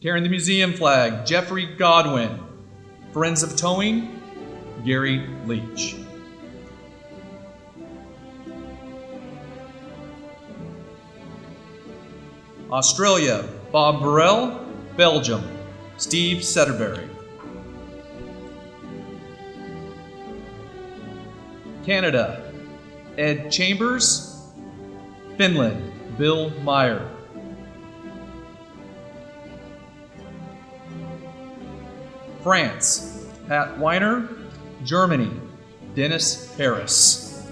Carrying the museum flag, Jeffrey Godwin. Friends of Towing, Gary Leach. Australia, Bob Burrell. Belgium, Steve Setterberry. Canada, Ed Chambers. Finland, Bill Meyer. France, Pat Weiner. Germany, Dennis Harris.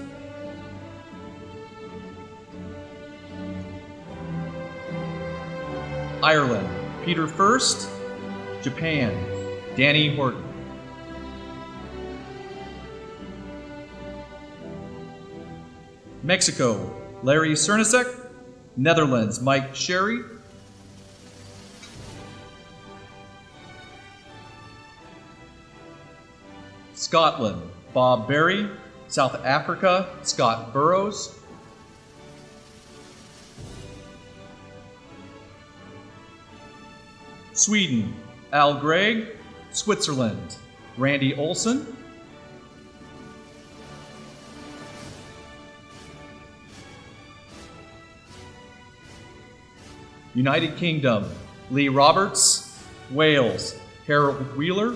Ireland, Peter First. Japan, Danny Horton. Mexico, Larry Cernacek. Netherlands, Mike Sherry. Scotland, Bob Berry. South Africa, Scott Burrows. Sweden, Al Gregg. Switzerland, Randy Olson. United Kingdom, Lee Roberts. Wales, Harold Wheeler.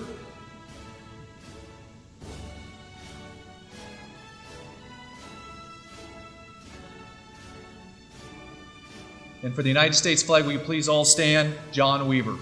And for the United States flag, will you please all stand? John Weaver.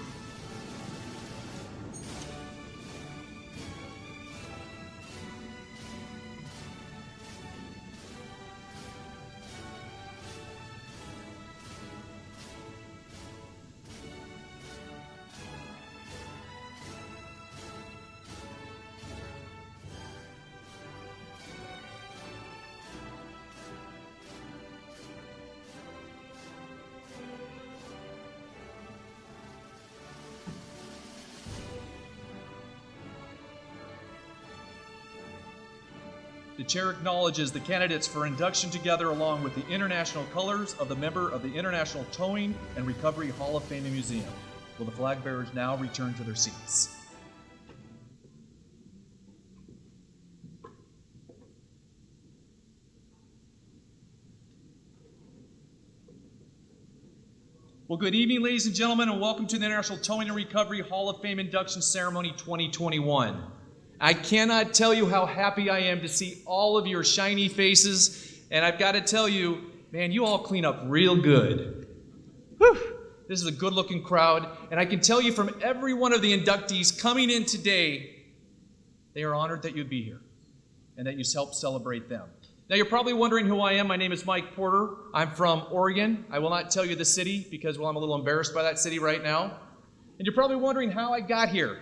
The chair acknowledges the candidates for induction together along with the international colors of the member of the International Towing and Recovery Hall of Fame and Museum. Will the flag bearers now return to their seats? Well, good evening, ladies and gentlemen, and welcome to the International Towing and Recovery Hall of Fame Induction Ceremony 2021. I cannot tell you how happy I am to see all of your shiny faces, and I've got to tell you, man, you all clean up real good. Whew. This is a good-looking crowd, and I can tell you from every one of the inductees coming in today, they are honored that you'd be here and that you helped celebrate them. Now, you're probably wondering who I am. My name is Mike Porter. I'm from Oregon. I will not tell you the city because, well, I'm a little embarrassed by that city right now. And you're probably wondering how I got here.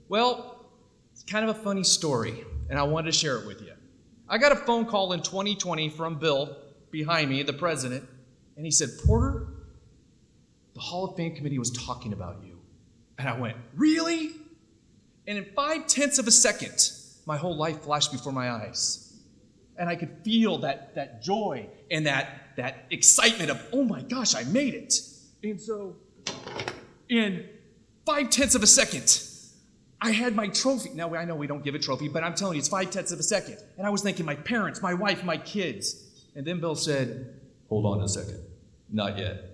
Well, it's kind of a funny story, and I wanted to share it with you. I got a phone call in 2020 from Bill, behind me, the president, and he said, Porter, the Hall of Fame committee was talking about you. And I went, really? And in 0.5 of a second, my whole life flashed before my eyes. And I could feel that joy and that excitement of, oh my gosh, I made it. And so, in 0.5 of a second, I had my trophy. Now, I know we don't give a trophy, but I'm telling you, it's 0.5 of a second. And I was thinking, my parents, my wife, my kids. And then Bill said, hold on a second. Not yet.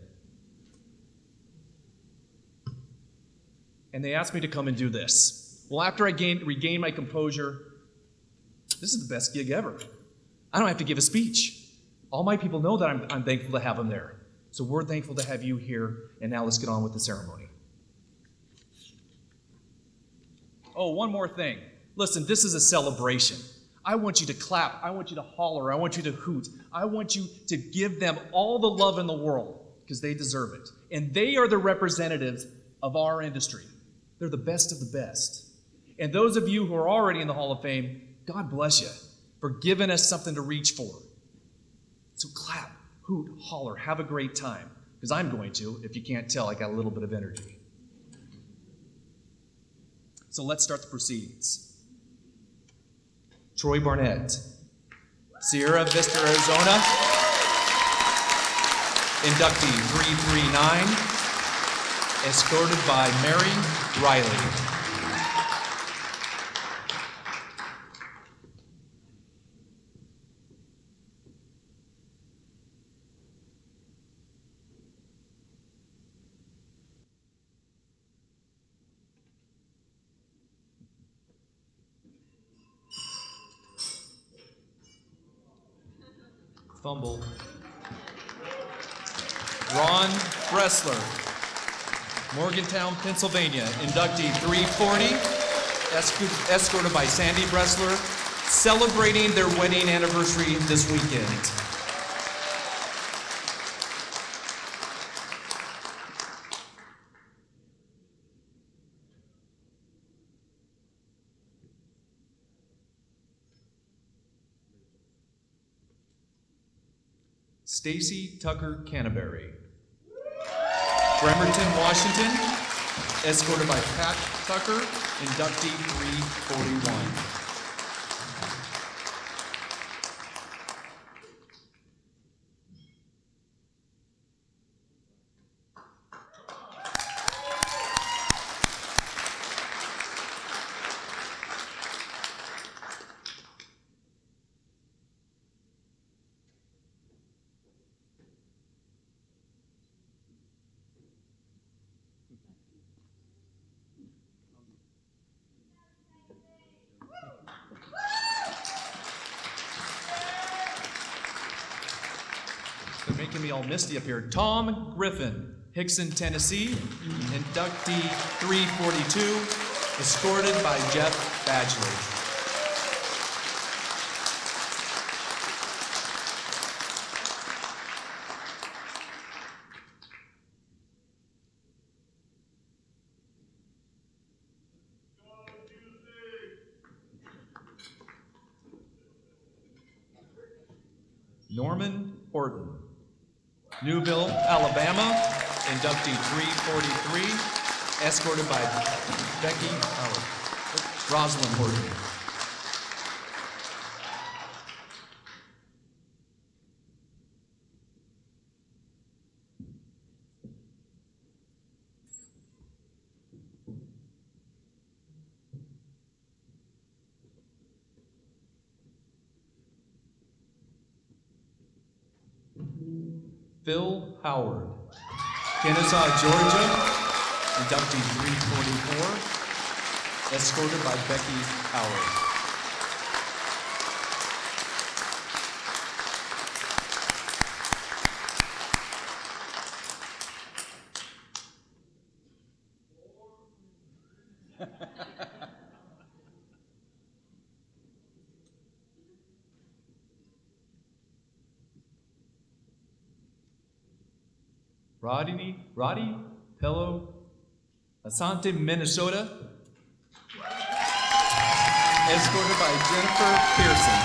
And they asked me to come and do this. Well, after I regained my composure, this is the best gig ever. I don't have to give a speech. All my people know that I'm thankful to have them there. So we're thankful to have you here. And now let's get on with the ceremony. Oh, one more thing. Listen, this is a celebration. I want you to clap. I want you to holler. I want you to hoot. I want you to give them all the love in the world because they deserve it. And they are the representatives of our industry. They're the best of the best. And those of you who are already in the Hall of Fame, God bless you for giving us something to reach for. So clap, hoot, holler, have a great time. Because I'm going to. If you can't tell, I got a little bit of energy. So let's start the proceedings. Troy Barnett, Sierra Vista, Arizona, inductee 339, escorted by Mary Riley. Fumble. Ron Bressler, Morgantown, Pennsylvania, inductee 340, escorted by Sandy Bressler, celebrating their wedding anniversary this weekend. Stacy Tucker Canterbury, Bremerton, Washington, escorted by Pat Tucker, inductee 341. They're making me all misty up here. Tom Griffin, Hixson, Tennessee, inductee 342, escorted by Jeff Badgley. Norman Horton, Newville, Alabama, inductee 343, escorted by Rosalind Horton. Phil Howard, Kennesaw, Georgia, inductee 344, escorted by Becky Howard. Rodney, Pellow, Isanti, Minnesota, escorted by Jennifer Pearson.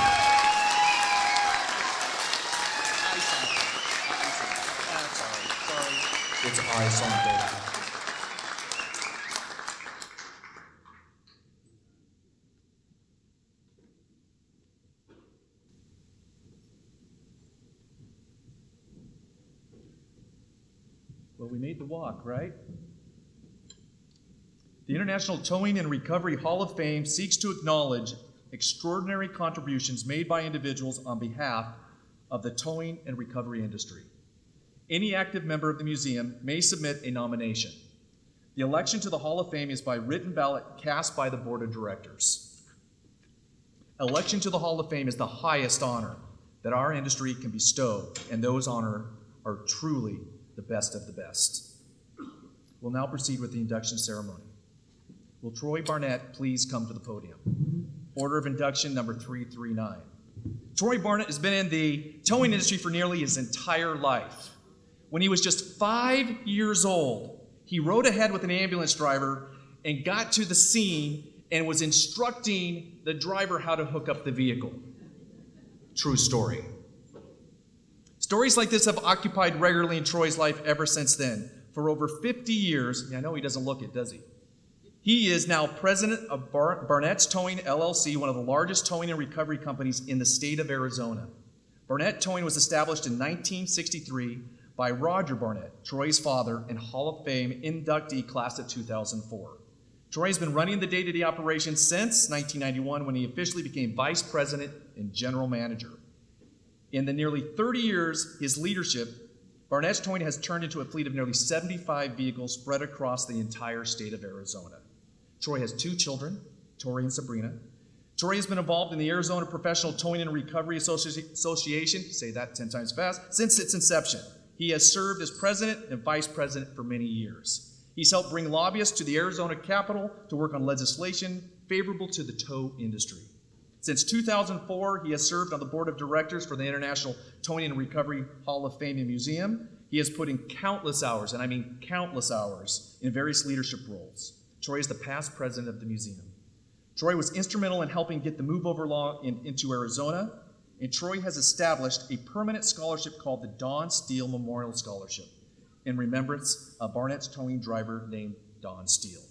It's Isanti. Well, we made the walk, right? The International Towing and Recovery Hall of Fame seeks to acknowledge extraordinary contributions made by individuals on behalf of the towing and recovery industry. Any active member of the museum may submit a nomination. The election to the Hall of Fame is by written ballot cast by the board of directors. Election to the Hall of Fame is the highest honor that our industry can bestow, and those honors are truly the best of the best. We'll now proceed with the induction ceremony. Will Troy Barnett please come to the podium? Order of induction number 339. Troy Barnett has been in the towing industry for nearly his entire life. When he was just 5 years old, he rode ahead with an ambulance driver and got to the scene and was instructing the driver how to hook up the vehicle. True story. Stories like this have occupied regularly in Troy's life ever since then. For over 50 years, I know he doesn't look it, does he? He is now president of Barnett's Towing, LLC, one of the largest towing and recovery companies in the state of Arizona. Burnett Towing was established in 1963 by Roger Barnett, Troy's father and Hall of Fame inductee class of 2004. Troy has been running the day-to-day operations since 1991 when he officially became vice president and general manager. In the nearly 30 years his leadership, Barnett's Towing has turned into a fleet of nearly 75 vehicles spread across the entire state of Arizona. Troy has 2 children, Tori and Sabrina. Troy has been involved in the Arizona Professional Towing and Recovery Association, say that 10 times fast, since its inception. He has served as president and vice president for many years. He's helped bring lobbyists to the Arizona Capitol to work on legislation favorable to the tow industry. Since 2004, he has served on the board of directors for the International Towing and Recovery Hall of Fame and Museum. He has put in countless hours, and I mean countless hours, in various leadership roles. Troy is the past president of the museum. Troy was instrumental in helping get the move over law into Arizona, and Troy has established a permanent scholarship called the Don Steele Memorial Scholarship in remembrance of Barnett's towing driver named Don Steele.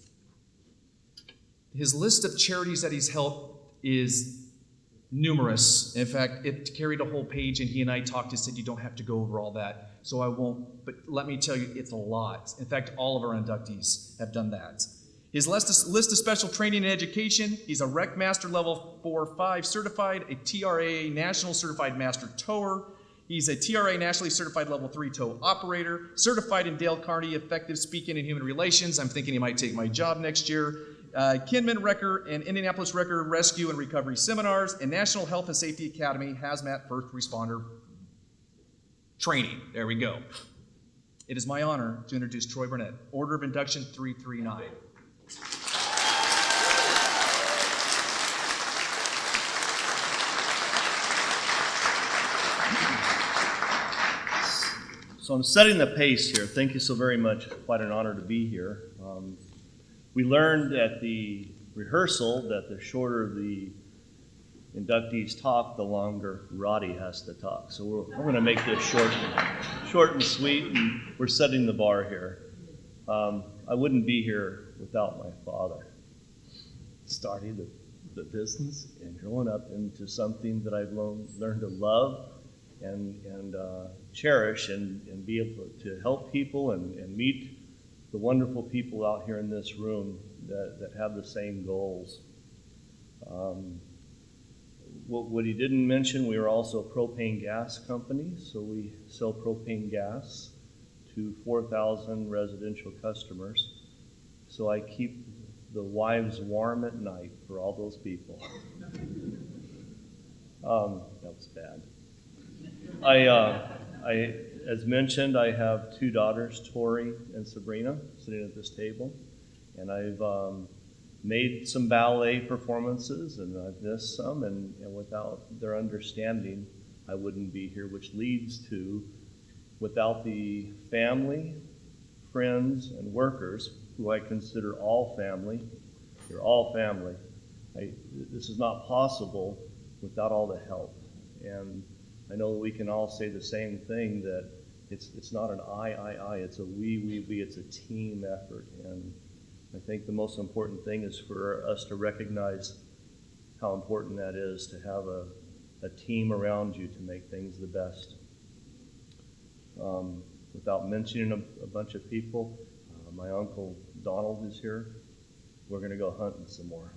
His list of charities that he's helped is numerous. In fact, it carried a whole page, and he and I talked and said you don't have to go over all that, so I won't, but let me tell you, it's a lot. In fact, all of our inductees have done that. His list of special training and education, he's a Rec Master Level 4-5 certified, a TRA National Certified Master Tower. He's a TRA Nationally Certified Level 3 Tow Operator, certified in Dale Carnegie Effective Speaking and Human Relations. I'm thinking he might take my job next year. Kinman Wrecker and Indianapolis Wrecker Rescue and Recovery Seminars, and National Health and Safety Academy Hazmat First Responder Training. There we go. It is my honor to introduce Troy Burnett, Order of Induction 339. So I'm setting the pace here. Thank you so very much. Quite an honor to be here. We learned at the rehearsal that the shorter the inductees talk, the longer Roddy has to talk. So we're going to make this short and sweet, and we're setting the bar here. I wouldn't be here without my father. Starting the business and growing up into something that I've learned to love and cherish and be able to help people and meet the wonderful people out here in this room that have the same goals. What he didn't mention, we are also a propane gas company, so we sell propane gas to 4,000 residential customers. So I keep the wives warm at night for all those people. That was bad. As mentioned, I have 2 daughters, Tori and Sabrina, sitting at this table, and I've made some ballet performances, and I've missed some, and without their understanding, I wouldn't be here, which leads to, without the family, friends, and workers, who I consider all family, you're all family, this is not possible without all the help. And I know we can all say the same thing, that it's not an I, it's a we, it's a team effort. And I think the most important thing is for us to recognize how important that is, to have a team around you to make things the best. Without mentioning a bunch of people, my uncle Donald is here. We're going to go hunting some more.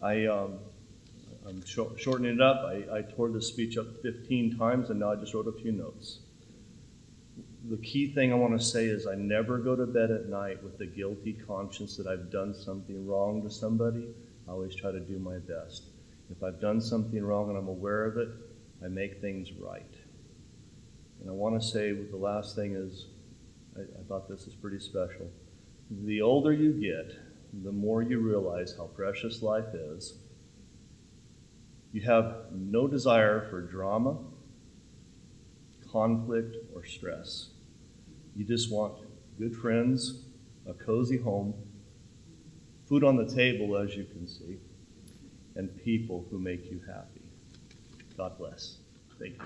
I'm shortening it up. I tore this speech up 15 times, and now I just wrote a few notes. The key thing I want to say is I never go to bed at night with a guilty conscience that I've done something wrong to somebody. I always try to do my best. If I've done something wrong and I'm aware of it, I make things right. And I want to say the last thing is, I thought this is pretty special. The older you get, the more you realize how precious life is. You have no desire for drama, conflict, or stress. You just want good friends, a cozy home, food on the table, as you can see, and people who make you happy. God bless. Thank you.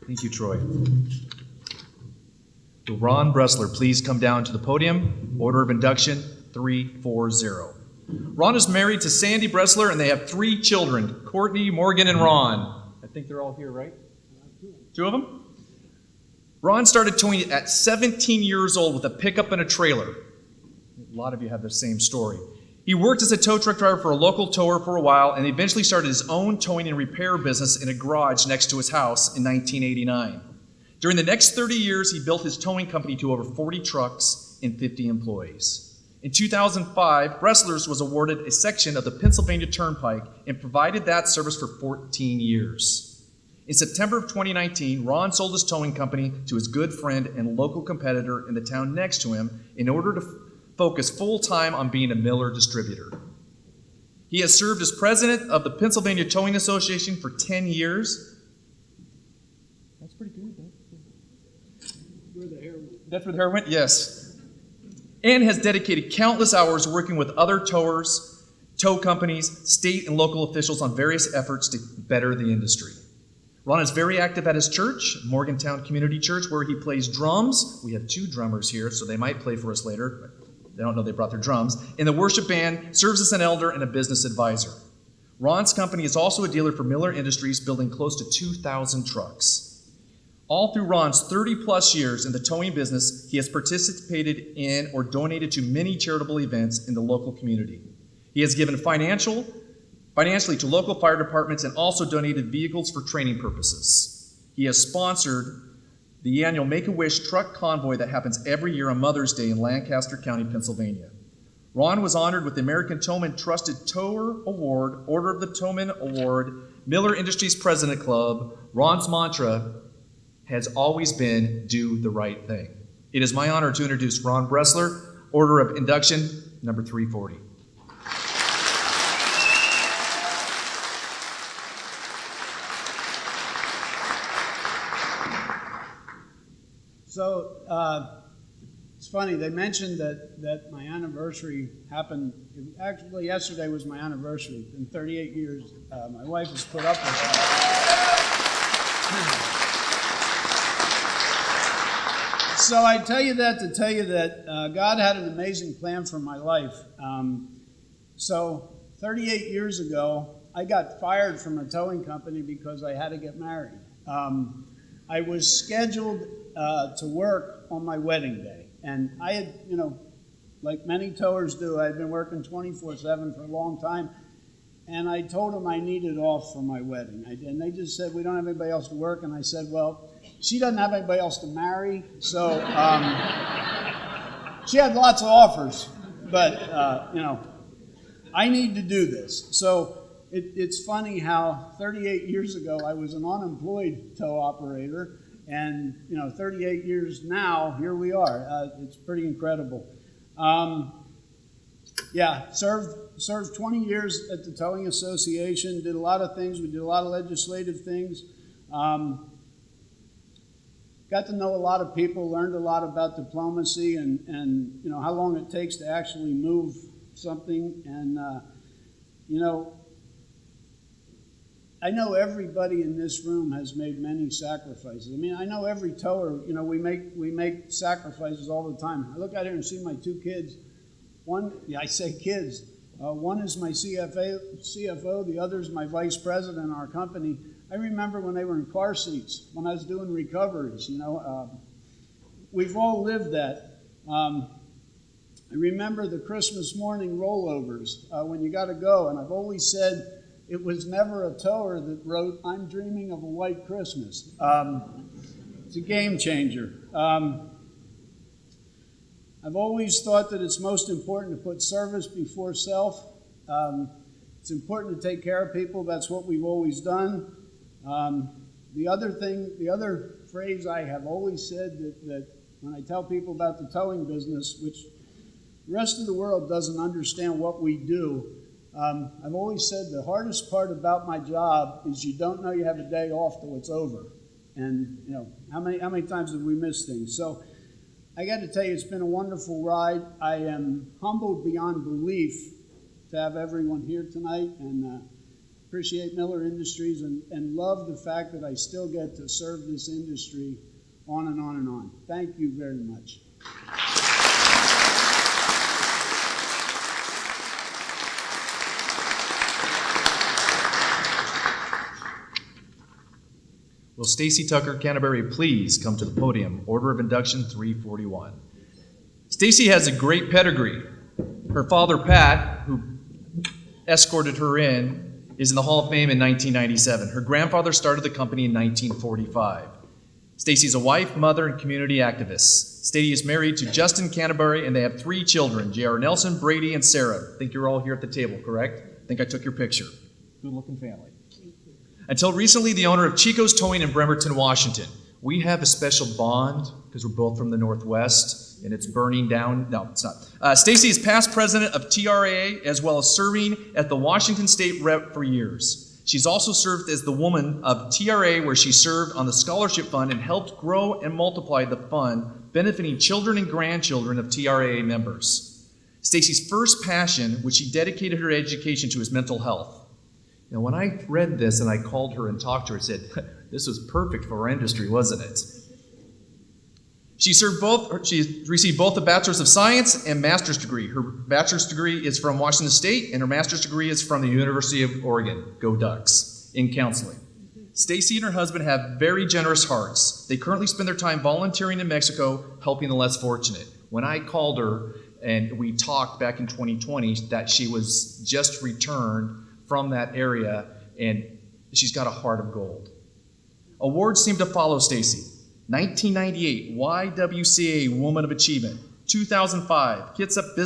Thank you, Troy. Will Ron Bressler please come down to the podium? Order of induction 340. Ron is married to Sandy Bressler, and they have 3 children, Courtney, Morgan, and Ron. I think they're all here, right? 2 of them? Ron started towing at 17 years old with a pickup and a trailer. A lot of you have the same story. He worked as a tow truck driver for a local tower for a while and eventually started his own towing and repair business in a garage next to his house in 1989. During the next 30 years, he built his towing company to over 40 trucks and 50 employees. In 2005, Bressler's was awarded a section of the Pennsylvania Turnpike and provided that service for 14 years. In September of 2019, Ron sold his towing company to his good friend and local competitor in the town next to him in order to focus full-time on being a Miller distributor. He has served as president of the Pennsylvania Towing Association for 10 years. That's pretty good. That's where the hair went? Yes. And has dedicated countless hours working with other towers, tow companies, state and local officials on various efforts to better the industry. Ron is very active at his church, Morgantown Community Church, where he plays drums. We have 2 drummers here, so they might play for us later. They don't know they brought their drums. In the worship band, serves as an elder and a business advisor. Ron's company is also a dealer for Miller Industries, building close to 2,000 trucks. All through Ron's 30-plus years in the towing business, he has participated in or donated to many charitable events in the local community. He has given financially to local fire departments and also donated vehicles for training purposes. He has sponsored the annual Make-A-Wish truck convoy that happens every year on Mother's Day in Lancaster County, Pennsylvania. Ron was honored with the American Towman Trusted Tower Award, Order of the Towman Award, Miller Industries President Club. Ron's mantra has always been, do the right thing. It is my honor to introduce Ron Bressler, Order of Induction, number 340. So, it's funny, they mentioned that my anniversary happened, actually yesterday was my anniversary. In 38 years, my wife has put up with it. So I tell you that to tell you that God had an amazing plan for my life. So 38 years ago, I got fired from a towing company because I had to get married. I was scheduled to work on my wedding day. And I had, like many towers do, I had been working 24/7 for a long time. And I told them I needed off for my wedding. And they just said, we don't have anybody else to work. And I said, well, she doesn't have anybody else to marry. So she had lots of offers. But, I need to do this. So it's funny how 38 years ago I was an unemployed tow operator. And, 38 years now, here we are. It's pretty incredible. Served 20 years at the Towing Association, did a lot of things. We did a lot of legislative things. Got to know a lot of people, learned a lot about diplomacy and how long it takes to actually move something. And, I know everybody in this room has made many sacrifices. I mean, I know every tower, we make sacrifices all the time. I look out here and see my 2 kids. I say kids. One is my CFO, the other is my vice president in our company. I remember when they were in car seats, when I was doing recoveries, we've all lived that. I remember the Christmas morning rollovers when you got to go, and I've always said it was never a tower that wrote, I'm dreaming of a white Christmas. It's a game changer. I've always thought that it's most important to put service before self. It's important to take care of people. That's what we've always done. The other phrase I have always said that when I tell people about the towing business, which the rest of the world doesn't understand what we do, I've always said the hardest part about my job is you don't know you have a day off till it's over. And, how many times have we missed things? So I got to tell you, it's been a wonderful ride. I am humbled beyond belief to have everyone here tonight and appreciate Miller Industries and love the fact that I still get to serve this industry on and on and on. Thank you very much. Will Stacy Tucker Canterbury please come to the podium? Order of Induction 341. Stacy has a great pedigree. Her father, Pat, who escorted her in, is in the Hall of Fame in 1997. Her grandfather started the company in 1945. Stacy's a wife, mother, and community activist. Stacy is married to Justin Canterbury, and they have 3 children, J.R. Nelson, Brady, and Sarah. I think you're all here at the table, correct? I think I took your picture. Good-looking family. Until recently, the owner of Chico's Towing in Bremerton, Washington. We have a special bond because we're both from the Northwest, and it's burning down. No, it's not. Stacy is past president of TRA, as well as serving at the Washington State Rep for years. She's also served as the woman of TRA, where she served on the scholarship fund and helped grow and multiply the fund, benefiting children and grandchildren of TRA members. Stacy's first passion, which she dedicated her education to, is mental health. Now, when I read this and I called her and talked to her, I said, this was perfect for our industry, wasn't it? She received both a Bachelor's of Science and Master's degree. Her Bachelor's degree is from Washington State, and her Master's degree is from the University of Oregon, go Ducks, in counseling. Stacy and her husband have very generous hearts. They currently spend their time volunteering in Mexico, helping the less fortunate. When I called her and we talked back in 2020 that she was just returned from that area, and she's got a heart of gold. Awards seem to follow Stacy. 1998, YWCA Woman of Achievement. 2005, Kitsap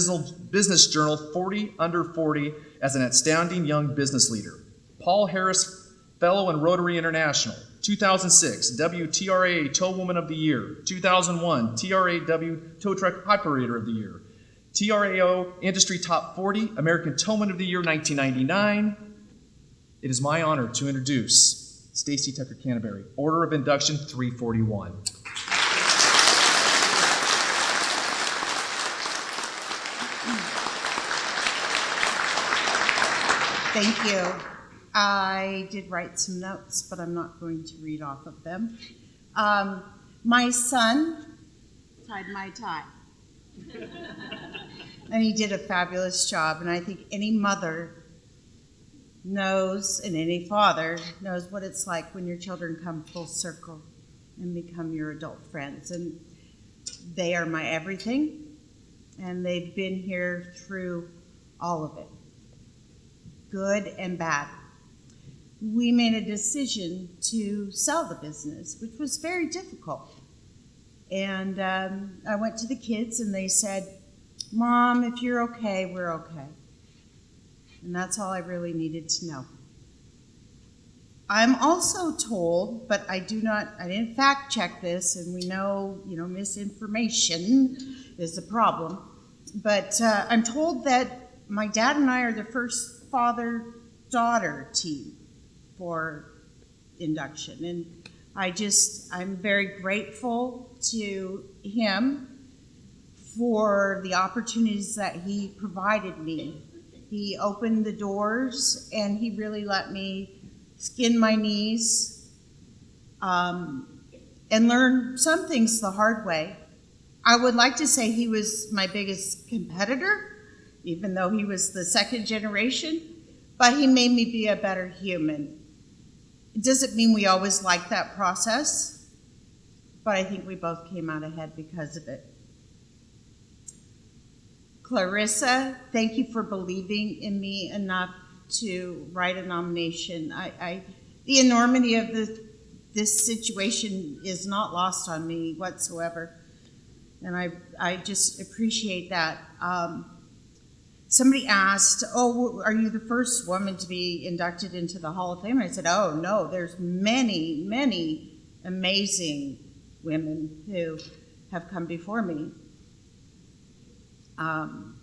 Business Journal 40 Under 40 as an outstanding young business leader. Paul Harris Fellow in Rotary International. 2006, WTRA Tow Woman of the Year. 2001, TRAW Tow Truck Operator of the Year. TRAO Industry Top 40, American Towman of the Year 1999. It is my honor to introduce Stacy Tucker Canterbury, Order of Induction 341. Thank you. I did write some notes, but I'm not going to read off of them. My son tied my tie. And he did a fabulous job, and I think any mother knows, and any father knows what it's like when your children come full circle and become your adult friends. And they are my everything, and they've been here through all of it, good and bad. We made a decision to sell the business, which was very difficult. And I went to the kids, and they said, "Mom, if you're okay, we're okay." And that's all I really needed to know. I'm also told, but I didn't fact check this, and we know, misinformation is a problem. But I'm told that my dad and I are the first father-daughter team for induction. And I'm very grateful to him for the opportunities that he provided me. He opened the doors, and he really let me skin my knees and learn some things the hard way. I would like to say he was my biggest competitor, even though he was the second generation, but he made me be a better human. It doesn't mean we always liked that process, but I think we both came out ahead because of it. Clarissa, thank you for believing in me enough to write a nomination. The enormity of this situation is not lost on me whatsoever, and I just appreciate that. Somebody asked, are you the first woman to be inducted into the Hall of Fame? And I said, oh, no, there's many, many amazing women who have come before me. And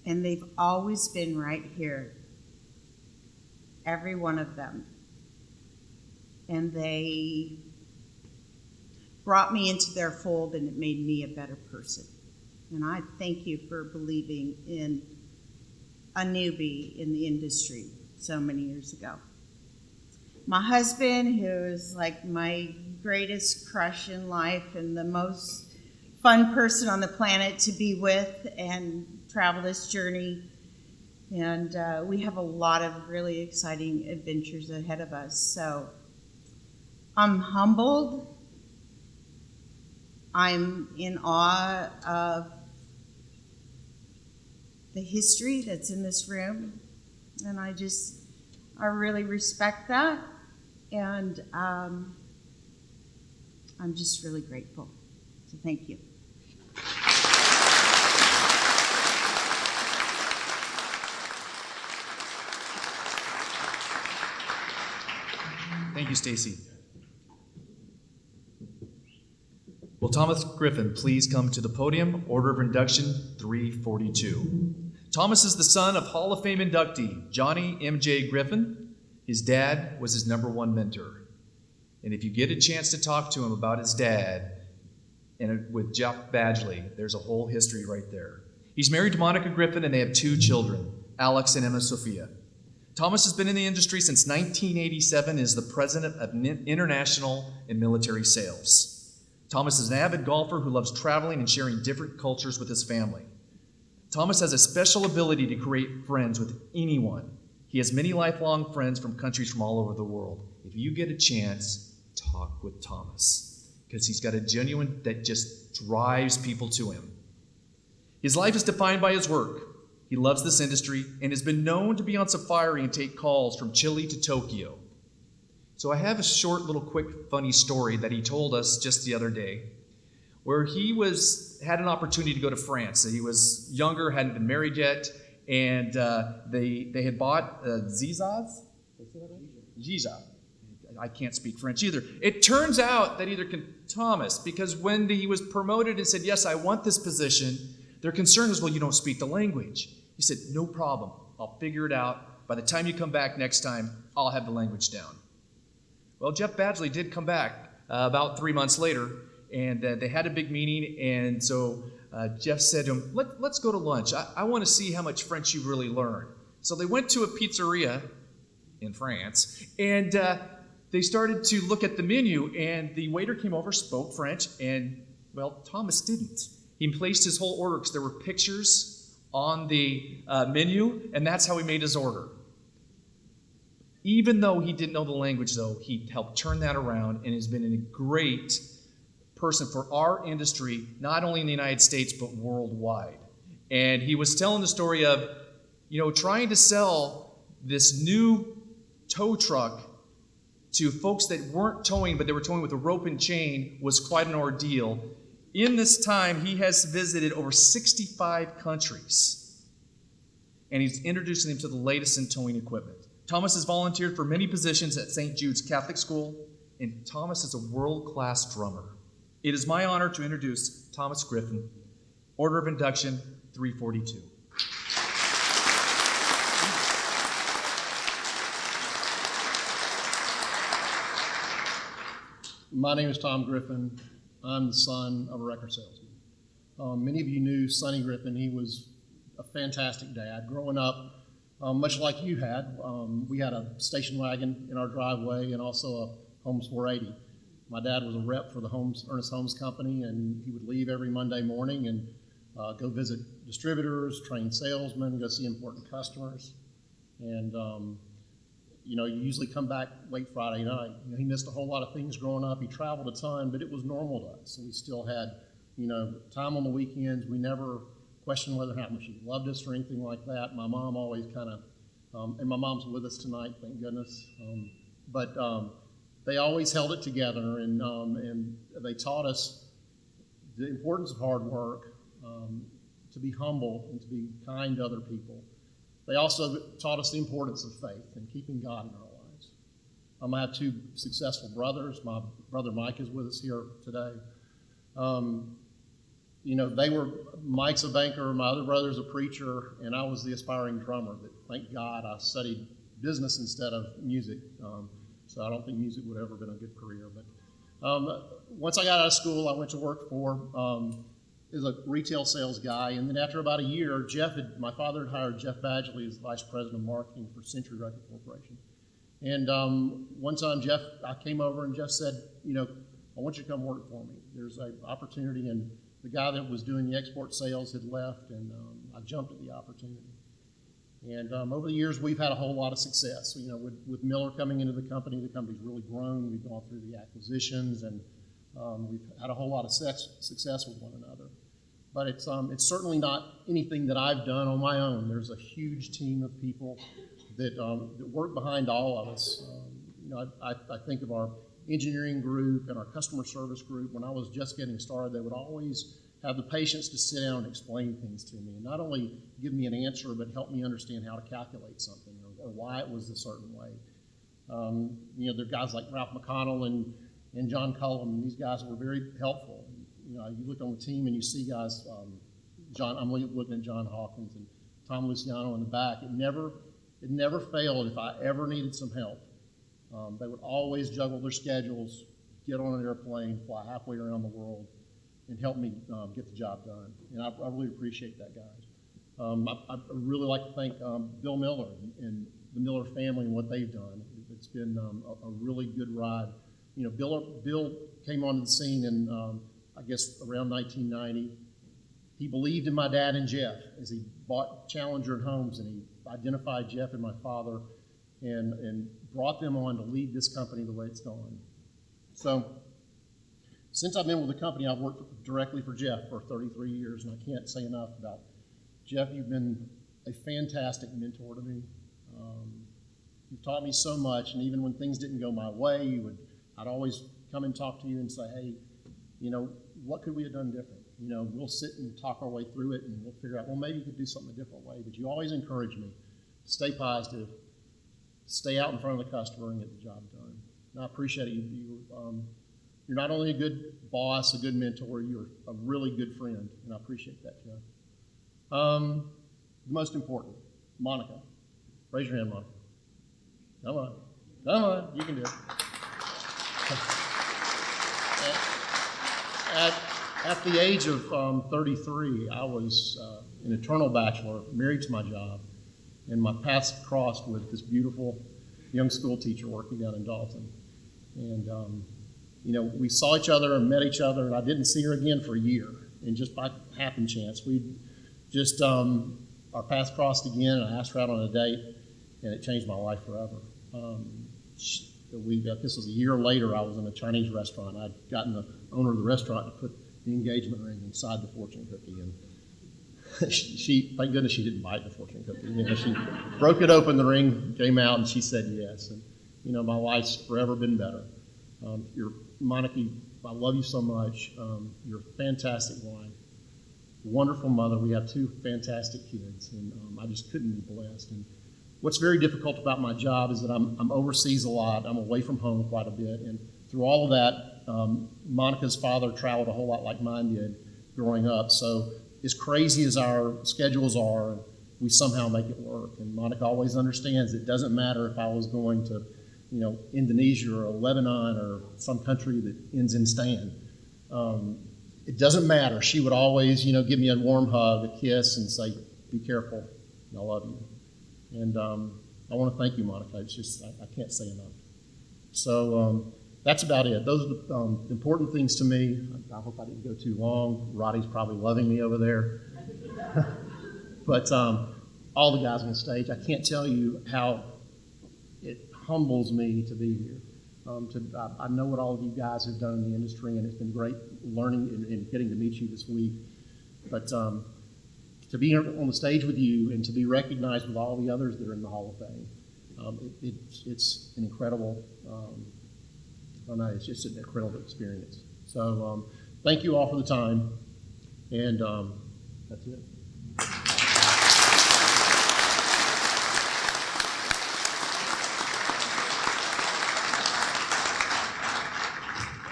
they've always been right here, every one of them. And they brought me into their fold, and it made me a better person. And I thank you for believing in a newbie in the industry so many years ago. My husband, who is like my greatest crush in life and the most fun person on the planet to be with and travel this journey. And we have a lot of really exciting adventures ahead of us. So I'm humbled. I'm in awe of the history that's in this room. And I really respect that. And I'm just really grateful. So thank you. Thank you, Stacy. Will Thomas Griffin please come to the podium? Order of induction 342. Thomas is the son of Hall of Fame inductee Johnny M.J. Griffin. His dad was his #1 mentor. And if you get a chance to talk to him about his dad and with Jeff Badgley, there's a whole history right there. He's married to Monica Griffin, and they have 2 children, Alex and Emma Sophia. Thomas has been in the industry since 1987 and is the president of international and military sales. Thomas is an avid golfer who loves traveling and sharing different cultures with his family. Thomas has a special ability to create friends with anyone. He has many lifelong friends from countries from all over the world. If you get a chance, talk with Thomas, because he's got a genuine that just drives people to him. His life is defined by his work. He loves this industry and has been known to be on safari and take calls from Chile to Tokyo. So I have a short little quick funny story that he told us just the other day, where he had an opportunity to go to France. He was younger, hadn't been married yet, and they had bought Zizas? Giza. I can't speak French either. It turns out that either can Thomas, because when he was promoted and said, yes, I want this position, their concern was, well, you don't speak the language. He said, no problem. I'll figure it out. By the time you come back next time, I'll have the language down. Well, Jeff Badgley did come back about 3 months later, and they had a big meeting, and so Jeff said to him, let's go to lunch. I want to see how much French you really learned. So they went to a pizzeria in France, and they started to look at the menu, and the waiter came over, spoke French, and, well, Thomas didn't. He placed his whole order because there were pictures on the menu, and that's how he made his order. Even though he didn't know the language, though, he helped turn that around and has been a great person for our industry, not only in the United States, but worldwide. And he was telling the story of, trying to sell this new tow truck to folks that weren't towing, but they were towing with a rope and chain, was quite an ordeal. In this time, he has visited over 65 countries, and he's introducing them to the latest in towing equipment. Thomas has volunteered for many positions at St. Jude's Catholic School, and Thomas is a world-class drummer. It is my honor to introduce Thomas Griffin, Order of Induction 342. My name is Tom Griffin. I'm the son of a record salesman. Many of you knew Sonny Griffin. He was a fantastic dad. Growing up, much like you had, we had a station wagon in our driveway and also a Holmes 480. My dad was a rep for the Ernest Holmes Company, and he would leave every Monday morning and go visit distributors, train salesmen, go see important customers. And you usually come back late Friday night. He missed a whole lot of things growing up. He traveled a ton, but it was normal to us. So we still had, time on the weekends. We never questioned whether or not she loved us or anything like that. My mom always kind of, and my mom's with us tonight, thank goodness. But they always held it together, and they taught us the importance of hard work, to be humble and to be kind to other people. They also taught us the importance of faith and keeping God in our lives. I have 2 successful brothers. My brother Mike is with us here today. Mike's a banker, my other brother's a preacher, and I was the aspiring drummer. But thank God I studied business instead of music. So I don't think music would have ever been a good career. But once I got out of school, I went to work for as a retail sales guy, and then after about a year, my father had hired Jeff Badgley as vice president of marketing for Century Record Corporation. And one time I came over and Jeff said, I want you to come work for me. There's an opportunity, and the guy that was doing the export sales had left, and I jumped at the opportunity. And over the years, we've had a whole lot of success. You know, with Miller coming into the company's really grown. We've gone through the acquisitions, and we've had a whole lot of success with one another. But it's certainly not anything that I've done on my own. There's a huge team of people that work behind all of us. You know, I think of our engineering group and our customer service group. When I was just getting started, they would always have the patience to sit down and explain things to me, and not only give me an answer, but help me understand how to calculate something or why it was a certain way. You know, there are guys like Ralph McConnell and John Cullum, and these guys were very helpful. You know, you look on the team and you see guys, I'm looking at John Hawkins and Tom Luciano in the back. It never failed if I ever needed some help. They would always juggle their schedules, get on an airplane, fly halfway around the world, and help me get the job done. And I really appreciate that, guys. I really like to thank Bill Miller and the Miller family and what they've done. It's been a really good ride. You know, Bill came onto the scene in, I guess, around 1990. He believed in my dad and Jeff as he bought Challenger and Homes, and he identified Jeff and my father and brought them on to lead this company the way it's going. So, since I've been with the company, I've worked directly for Jeff for 33 years, and I can't say enough about Jeff. You've been a fantastic mentor to me. You've taught me so much, and even when things didn't go my way, I'd always come and talk to you and say, hey, you know, what could we have done different? You know, we'll sit and talk our way through it, and we'll figure out, well, maybe you could do something a different way. But you always encourage me to stay positive, stay out in front of the customer, and get the job done. And I appreciate it. You're not only a good boss, a good mentor, you're a really good friend, and I appreciate that, Jeff. The most important, Monica. Raise your hand, Monica. Come on, you can do it. At the age of 33, I was an eternal bachelor, married to my job, and my paths crossed with this beautiful young school teacher working down in Dalton. And you know, we saw each other and met each other, and I didn't see her again for a year. And just by happen chance, our paths crossed again, and I asked her out on a date, and it changed my life forever. This was a year later. I was in a Chinese restaurant. I'd gotten the owner of the restaurant to put the engagement ring inside the fortune cookie, and she thank goodness she didn't bite the fortune cookie. You know, she broke it open, the ring came out, and she said yes. And you know, my life's forever been better. Monica, I love you so much. You're a fantastic wife, wonderful mother. We have two fantastic kids, and I just couldn't be blessed. And what's very difficult about my job is that I'm overseas a lot. I'm away from home quite a bit, and through all of that, Monica's father traveled a whole lot like mine did growing up. So as crazy as our schedules are, we somehow make it work. And Monica always understands it doesn't matter if I was going to, you know, Indonesia or Lebanon or some country that ends in Stan. It doesn't matter. She would always, you know, give me a warm hug, a kiss, and say, "Be careful. I love you." And I want to thank you, Monica. It's just I can't say enough. So that's about it. Those are the important things to me. I hope I didn't go too long. Roddy's probably loving me over there. But all the guys on stage, I can't tell you how it humbles me to be here. I know what all of you guys have done in the industry, and it's been great learning and getting to meet you this week. But to be here on the stage with you and to be recognized with all the others that are in the Hall of Fame, it's an incredible, it's just an incredible experience. So thank you all for the time, and that's it.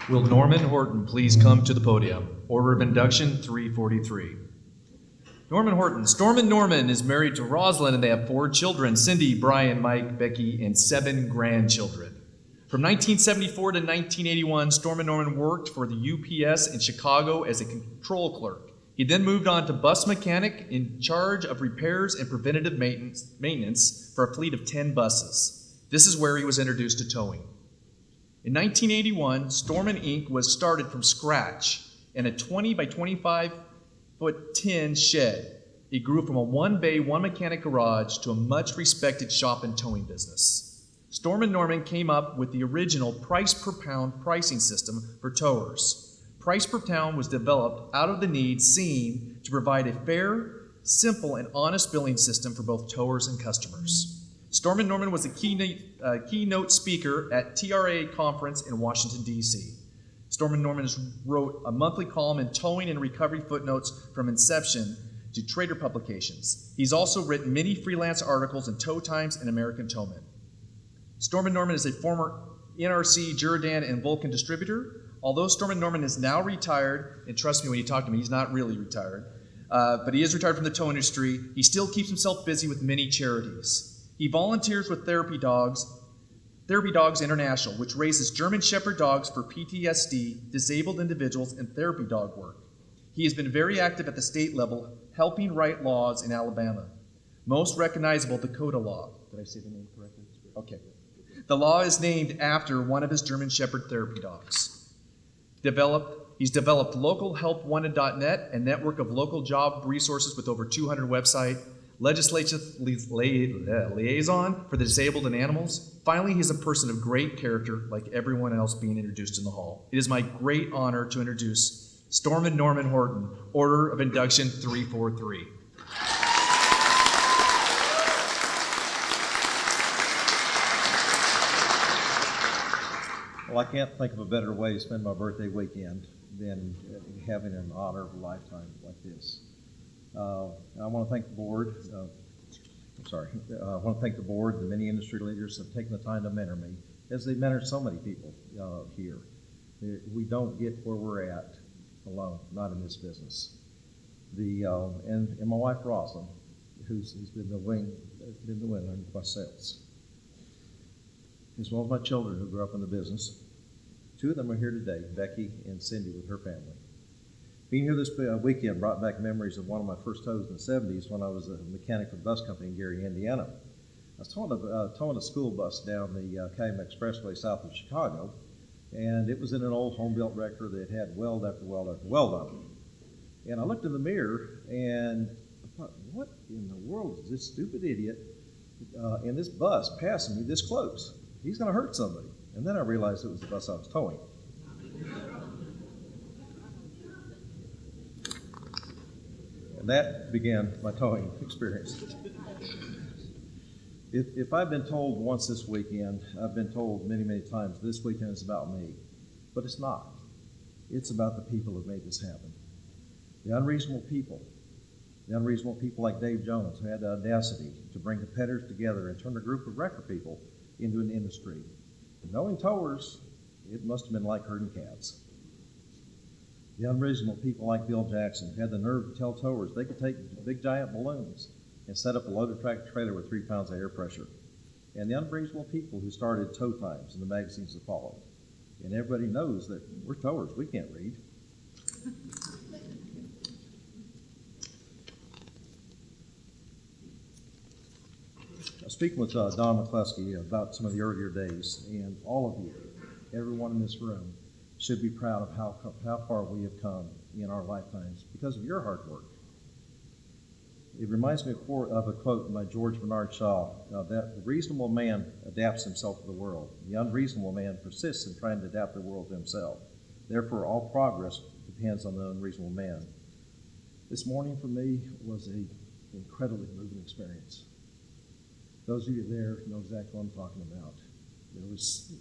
Will Norman Horton please come to the podium? Order of induction 343. Norman Horton. Stormy Norman is married to Rosalind, and they have 4 children: Cindy, Brian, Mike, Becky, and 7 grandchildren. From 1974 to 1981, Stormy Norman worked for the UPS in Chicago as a control clerk. He then moved on to bus mechanic in charge of repairs and preventative maintenance for a fleet of 10 buses. This is where he was introduced to towing. In 1981, Stormin Inc. was started from scratch in a 20 by 25 foot tin shed. It grew from a one-bay, one-mechanic garage to a much-respected shop and towing business. Stormy Norman came up with the original price per pound pricing system for towers. Price per pound was developed out of the need seen to provide a fair, simple, and honest billing system for both towers and customers. Stormy Norman was a keynote speaker at TRA conference in Washington, D.C. Stormy Norman wrote a monthly column in Towing and Recovery Footnotes from inception to trader publications. He's also written many freelance articles in Tow Times and American Towman. Stormy Norman is a former NRC, Juridan, and Vulcan distributor. Although Stormy Norman is now retired, and trust me when you talk to him, he's not really retired, but he is retired from the tow industry, he still keeps himself busy with many charities. He volunteers with Therapy Dogs International, which raises German Shepherd dogs for PTSD, disabled individuals, and therapy dog work. He has been very active at the state level, helping write laws in Alabama. Most recognizable, Dakota law. Did I say the name correctly? Okay. The law is named after one of his German Shepherd therapy dogs. He's developed localhelpwanted.net, a network of local job resources with over 200 websites, legislative liaison for the disabled and animals. Finally, he's a person of great character, like everyone else being introduced in the hall. It is my great honor to introduce Stormy Norman Horton, Order of Induction 343. Well, I can't think of a better way to spend my birthday weekend than having an honor of a lifetime like this. I want to thank the board. I want to thank the board. The many industry leaders have taken the time to mentor me, as they mentor so many people here. We don't get where we're at alone, not in this business. And my wife Rosalind, who's been the wing of my sales, as well as my children who grew up in the business. Two of them are here today, Becky and Cindy with her family. Being here this weekend brought back memories of one of my first tows in the 70s when I was a mechanic for the bus company in Gary, Indiana. I was towing a school bus down the Calumet Expressway south of Chicago, and it was in an old home-built wrecker that had weld after weld after weld on it. And I looked in the mirror and I thought, what in the world is this stupid idiot in this bus passing me this close? He's going to hurt somebody. And then I realized it was the bus I was towing. And that began my towing experience. If I've been told once this weekend, I've been told many, many times, this weekend is about me. But it's not. It's about the people who made this happen. The unreasonable people like Dave Jones, who had the audacity to bring competitors together and turn a group of wrecker people into an industry. And knowing towers, it must have been like herding cats. The unreasonable people like Bill Jackson, who had the nerve to tell towers they could take big giant balloons and set up a loaded tractor trailer with 3 pounds of air pressure. And the unreasonable people who started Tow Times and the magazines that followed. And everybody knows that we're towers, we can't read. I was speaking with Don McCluskey about some of the earlier days, and all of you, everyone in this room, should be proud of how far we have come in our lifetimes because of your hard work. It reminds me of a quote by George Bernard Shaw, that the reasonable man adapts himself to the world. The unreasonable man persists in trying to adapt the world to himself. Therefore, all progress depends on the unreasonable man. This morning for me was an incredibly moving experience. Those of you there know exactly what I'm talking about. There was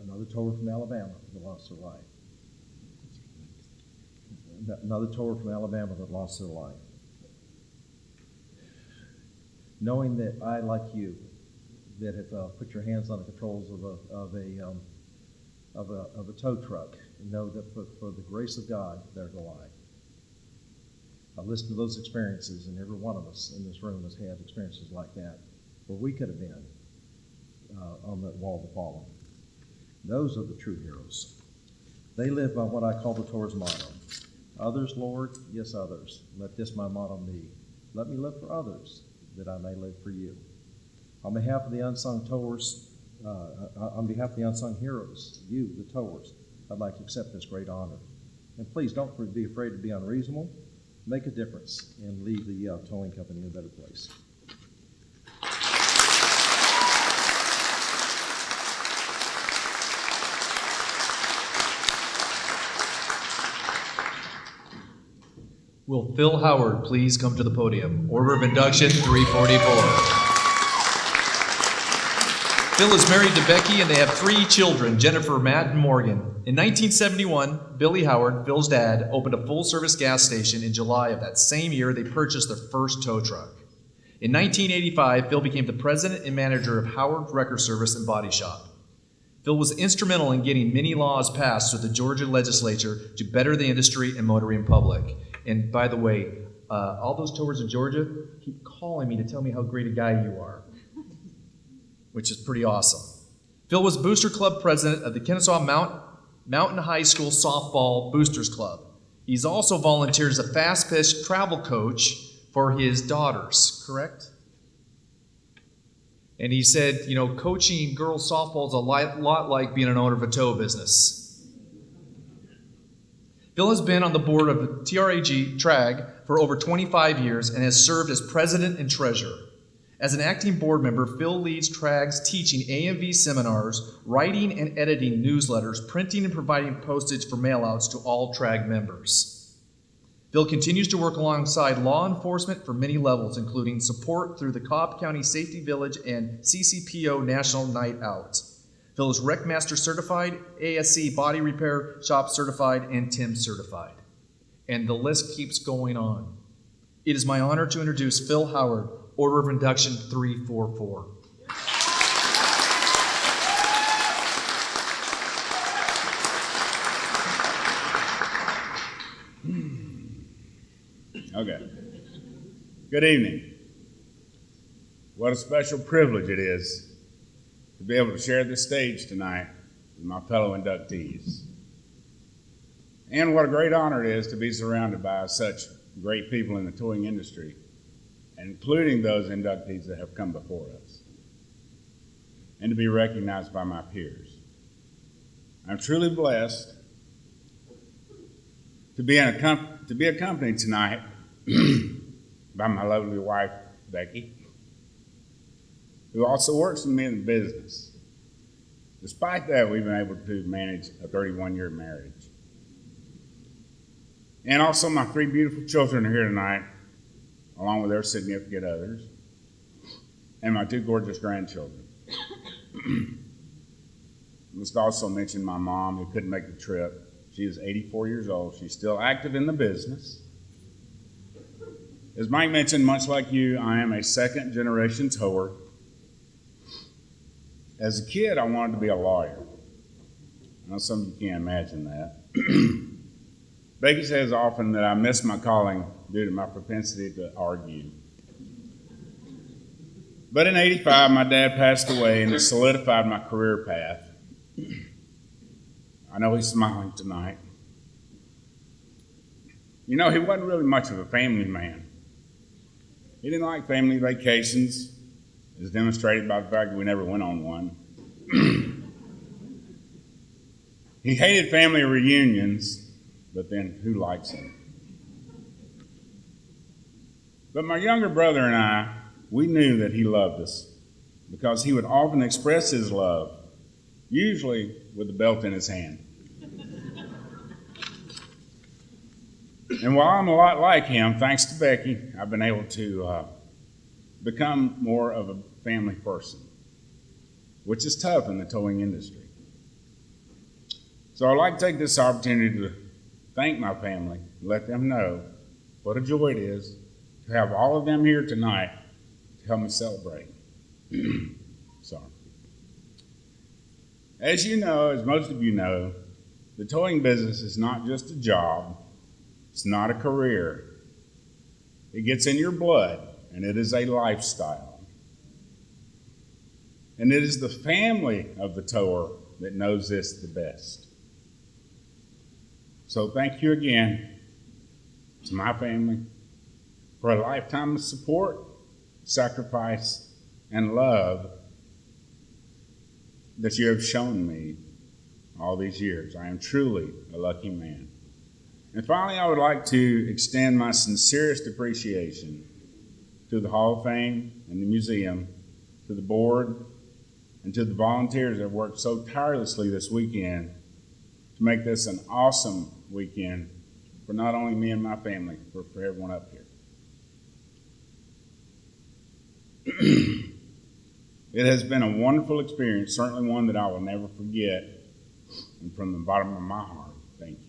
another tower from Alabama that lost their life. Another tower from Alabama that lost their life. Knowing that I, like you, that have put your hands on the controls of a tow truck, and know that for the grace of God, there go I. I listened to those experiences, and every one of us in this room has had experiences like that, where we could have been on that wall of the fallen. Those are the true heroes. They live by what I call the tower's motto. Others, Lord, yes, others. Let this my motto be. Let me live for others, that I may live for you. On behalf of the unsung towers, On behalf of the unsung heroes, you, the towers, I'd like to accept this great honor. And please don't be afraid to be unreasonable. Make a difference and leave the towing company in a better place. Will Phil Howard please come to the podium? Order of induction 344. Phil is married to Becky and they have 3 children, Jennifer, Matt, and Morgan. In 1971, Billy Howard, Phil's dad, opened a full-service gas station. In July of that same year, they purchased their first tow truck. In 1985, Phil became the president and manager of Howard Wrecker Service and Body Shop. Phil was instrumental in getting many laws passed with the Georgia legislature to better the industry and motoring public. And by the way, all those towers in Georgia keep calling me to tell me how great a guy you are, which is pretty awesome. Phil was Booster Club president of the Kennesaw Mountain High School Softball Boosters Club. He's also volunteered as a fast pitch travel coach for his daughters, correct? And he said, you know, coaching girls softball is a lot like being an owner of a tow business. Phil has been on the board of TRAG for over 25 years and has served as president and treasurer. As an acting board member, Phil leads TRAG's teaching AMV seminars, writing and editing newsletters, printing and providing postage for mailouts to all TRAG members. Phil continues to work alongside law enforcement for many levels, including support through the Cobb County Safety Village and CCPO National Night Out. Phil is Wreckmaster certified, ASC Body Repair Shop certified, and TIM certified. And the list keeps going on. It is my honor to introduce Phil Howard, Order of Induction 344. Okay. Good evening. What a special privilege it is to be able to share this stage tonight with my fellow inductees. And what a great honor it is to be surrounded by such great people in the towing industry, including those inductees that have come before us, and to be recognized by my peers. I'm truly blessed to be accompanied tonight by my lovely wife, Becky, who also works with me in the business. Despite that, we've been able to manage a 31-year marriage. And also my 3 beautiful children are here tonight, along with their significant others, and my 2 gorgeous grandchildren. Must also mention my mom, who couldn't make the trip. She is 84 years old. She's still active in the business. As Mike mentioned, much like you, I am a second-generation tower. As a kid, I wanted to be a lawyer. I know some of you can't imagine that. Becky says often that I miss my calling due to my propensity to argue. But in '85, my dad passed away, and it solidified my career path. I know he's smiling tonight. You know, he wasn't really much of a family man. He didn't like family vacations, as demonstrated by the fact that we never went on one. He hated family reunions, but then who likes them? But my younger brother and I, we knew that he loved us because he would often express his love, usually with a belt in his hand. And while I'm a lot like him, thanks to Becky, I've been able to become more of a family person, which is tough in the towing industry. So I'd like to take this opportunity to thank my family, let them know what a joy it is to have all of them here tonight to help me celebrate. Sorry. As you know, as most of you know, the towing business is not just a job. It's not a career. It gets in your blood, and it is a lifestyle. And it is the family of the tower that knows this the best. So thank you again to my family for a lifetime of support, sacrifice, and love that you have shown me all these years. I am truly a lucky man. And finally, I would like to extend my sincerest appreciation to the Hall of Fame and the museum, to the board, and to the volunteers that have worked so tirelessly this weekend to make this an awesome weekend for not only me and my family, but for everyone up here. It has been a wonderful experience, certainly one that I will never forget, and from the bottom of my heart, thank you.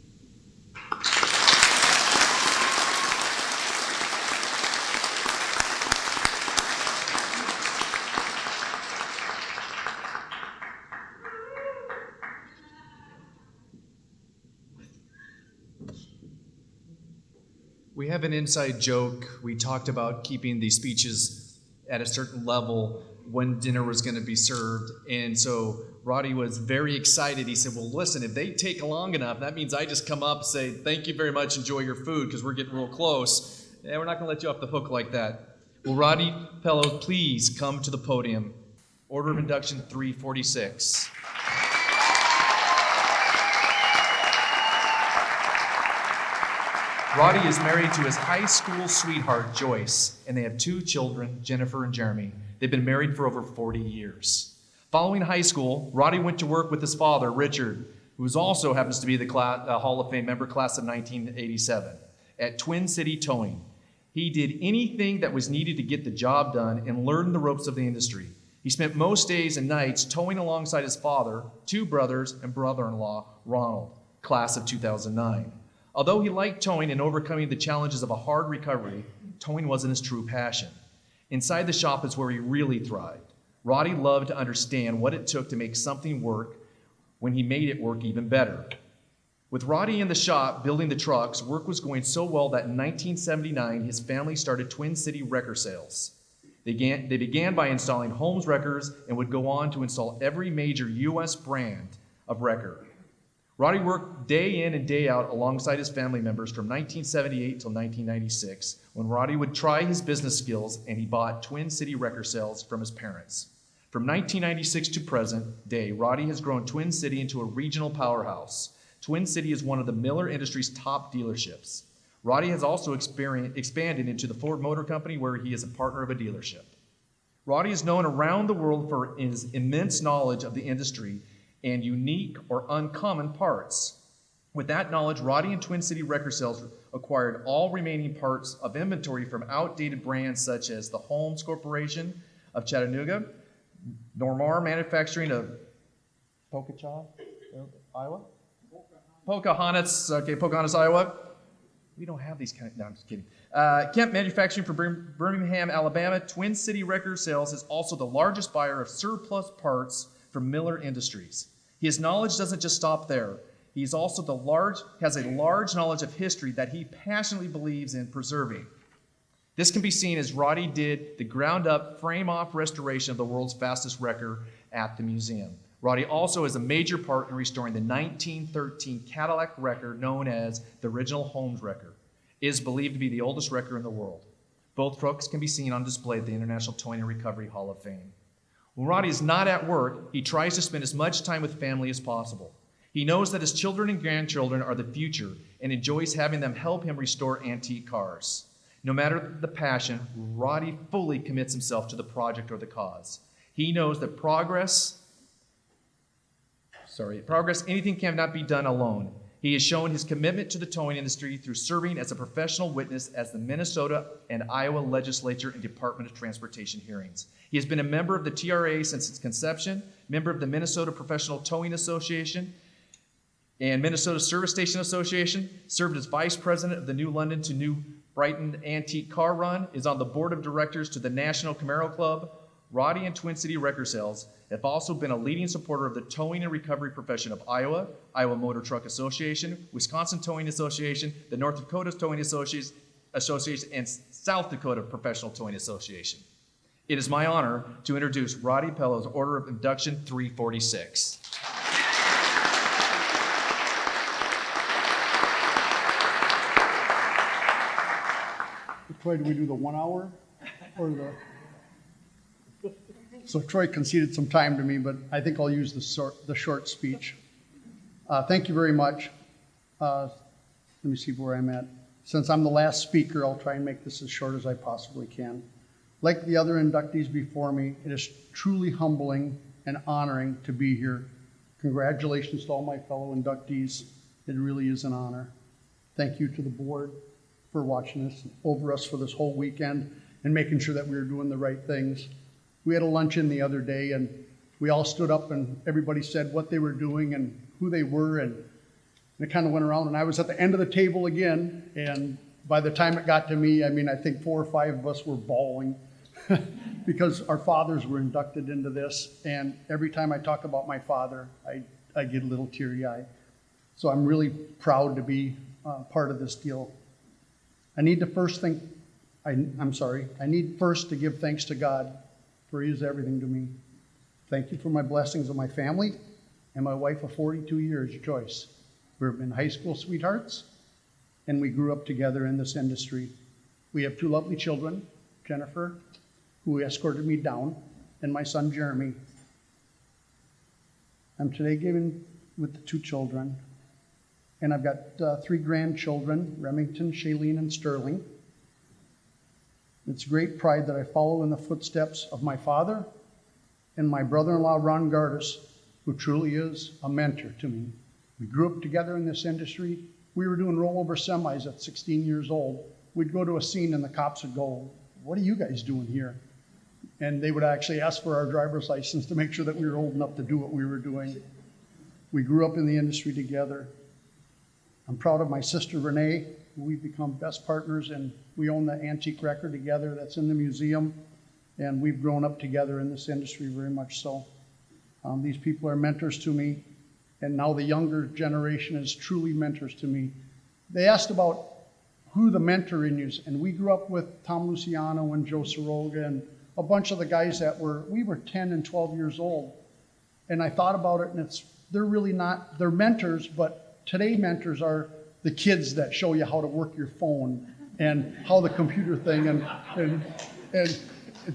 We have an inside joke. We talked about keeping the speeches at a certain level when dinner was going to be served. And so Rodney was very excited. He said, well, listen, if they take long enough, that means I just come up and say, thank you very much, enjoy your food, because we're getting real close. And we're not going to let you off the hook like that. Will Rodney Pellow please come to the podium? Order of Induction 346. Roddy is married to his high school sweetheart, Joyce, and they have 2 children, Jennifer and Jeremy. They've been married for over 40 years. Following high school, Roddy went to work with his father, Richard, who also happens to be the Hall of Fame member, class of 1987, at Twin City Towing. He did anything that was needed to get the job done and learn the ropes of the industry. He spent most days and nights towing alongside his father, 2 brothers, and brother-in-law, Ronald, class of 2009. Although he liked towing and overcoming the challenges of a hard recovery, towing wasn't his true passion. Inside the shop is where he really thrived. Roddy loved to understand what it took to make something work when he made it work even better. With Roddy in the shop building the trucks, work was going so well that in 1979, his family started Twin City Wrecker Sales. They began by installing Holmes wreckers and would go on to install every major U.S. brand of wrecker. Roddy worked day in and day out alongside his family members from 1978 till 1996, when Roddy would try his business skills and he bought Twin City Wrecker Sales from his parents. From 1996 to present day, Roddy has grown Twin City into a regional powerhouse. Twin City is one of the Miller Industries' top dealerships. Roddy has also expanded into the Ford Motor Company, where he is a partner of a dealership. Roddy is known around the world for his immense knowledge of the industry and unique or uncommon parts. With that knowledge, Roddy and Twin City Wrecker Sales acquired all remaining parts of inventory from outdated brands such as the Holmes Corporation of Chattanooga, Normar Manufacturing of Iowa? Pocahontas, Iowa. We don't have these kind of, no, I'm just kidding. Kemp Manufacturing for Birmingham, Alabama. Twin City Wrecker Sales is also the largest buyer of surplus parts from Miller Industries. His knowledge doesn't just stop there. He's also has a large knowledge of history that he passionately believes in preserving. This can be seen as Roddy did the ground-up, frame-off restoration of the world's fastest wrecker at the museum. Roddy also has a major part in restoring the 1913 Cadillac wrecker known as the original Holmes wrecker. It is believed to be the oldest wrecker in the world. Both trucks can be seen on display at the International Towing and Recovery Hall of Fame. When Roddy is not at work, he tries to spend as much time with family as possible. He knows that his children and grandchildren are the future and enjoys having them help him restore antique cars. No matter the passion, Roddy fully commits himself to the project or the cause. He knows that progress, anything cannot be done alone. He has shown his commitment to the towing industry through serving as a professional witness as the Minnesota and Iowa legislature and Department of Transportation hearings. He has been a member of the TRA since its conception, member of the Minnesota Professional Towing Association and Minnesota Service Station Association, served as vice president of the New London to New Brighton Antique Car Run, is on the board of directors to the National Camaro Club. Roddy and Twin City Wrecker Sales have also been a leading supporter of the towing and recovery profession of Iowa, Iowa Motor Truck Association, Wisconsin Towing Association, the North Dakota Towing Association, and South Dakota Professional Towing Association. It is my honor to introduce Roddy Pellow's Order of Induction 346. Which way do we do, the 1 hour or the? So Troy conceded some time to me, but I think I'll use the short speech. Thank you very much. Let me see where I'm at. Since I'm the last speaker, I'll try and make this as short as I possibly can. Like the other inductees before me, it is truly humbling and honoring to be here. Congratulations to all my fellow inductees. It really is an honor. Thank you to the board for watching us, over us for this whole weekend and making sure that we were doing the right things. We had a luncheon the other day and we all stood up and everybody said what they were doing and who they were, and it kind of went around, and I was at the end of the table again, and by the time it got to me, I think 4 or 5 of us were bawling because our fathers were inducted into this, and every time I talk about my father, I get a little teary-eyed. So I'm really proud to be part of this deal. I need first to give thanks to God, for He is everything to me. Thank you for my blessings of my family and my wife of 42 years, Joyce. We've been high school sweethearts, and we grew up together in this industry. We have 2 lovely children, Jennifer, who escorted me down, and my son, Jeremy. I'm today given with the 2 children, and I've got 3 grandchildren, Remington, Shailene, and Sterling. It's great pride that I follow in the footsteps of my father and my brother-in-law, Ron Gardis, who truly is a mentor to me. We grew up together in this industry. We were doing rollover semis at 16 years old. We'd go to a scene and the cops would go, "What are you guys doing here?" And they would actually ask for our driver's license to make sure that we were old enough to do what we were doing. We grew up in the industry together. I'm proud of my sister Renee, who we've become best partners, and we own the antique record together that's in the museum, and we've grown up together in this industry very much so. These people are mentors to me, and now the younger generation is truly mentors to me. They asked about who the mentor in you is, and we grew up with Tom Luciano and Joe Soroga and a bunch of the guys we were 10 and 12 years old. And I thought about it, and they're really not, they're mentors, but today mentors are the kids that show you how to work your phone and how the computer thing and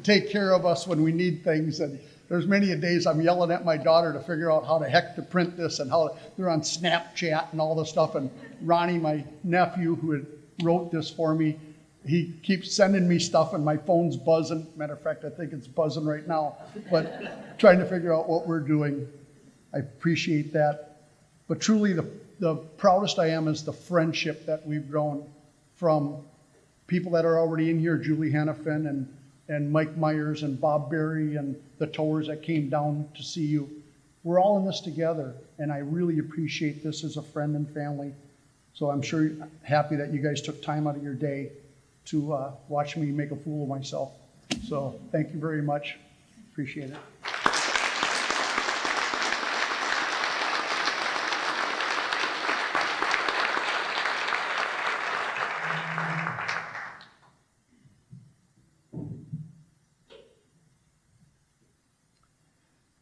take care of us when we need things. And there's many a days I'm yelling at my daughter to figure out how the heck to print this and how they're on Snapchat and all this stuff. And Ronnie, my nephew, who had wrote this for me, he keeps sending me stuff and my phone's buzzing. Matter of fact, I think it's buzzing right now, but trying to figure out what we're doing. I appreciate that. But truly the proudest I am is the friendship that we've grown from people that are already in here, Julie Hannafin and Mike Myers and Bob Berry and the towers that came down to see you. We're all in this together, and I really appreciate this as a friend and family. So I'm sure you're happy that you guys took time out of your day to watch me make a fool of myself. So thank you very much. Appreciate it.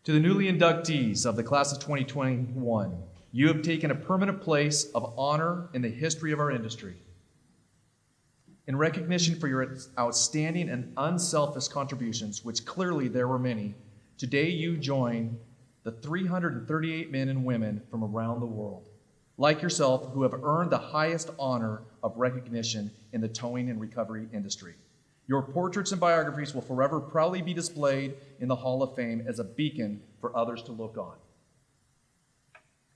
To the newly inductees of the class of 2021, you have taken a permanent place of honor in the history of our industry. In recognition for your outstanding and unselfish contributions, which clearly there were many, today you join the 338 men and women from around the world, like yourself, who have earned the highest honor of recognition in the towing and recovery industry. Your portraits and biographies will forever proudly be displayed in the Hall of Fame as a beacon for others to look on.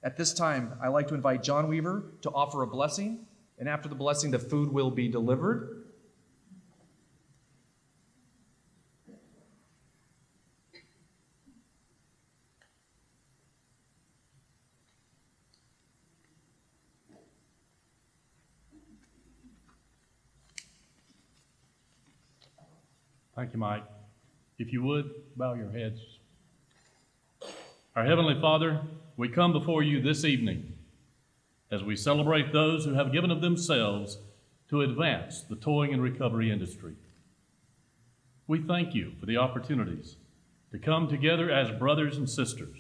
At this time, I'd like to invite John Weaver to offer a blessing, and after the blessing, the food will be delivered. Thank you, Mike. If you would, bow your heads. Our Heavenly Father, we come before you this evening as we celebrate those who have given of themselves to advance the towing and recovery industry. We thank you for the opportunities to come together as brothers and sisters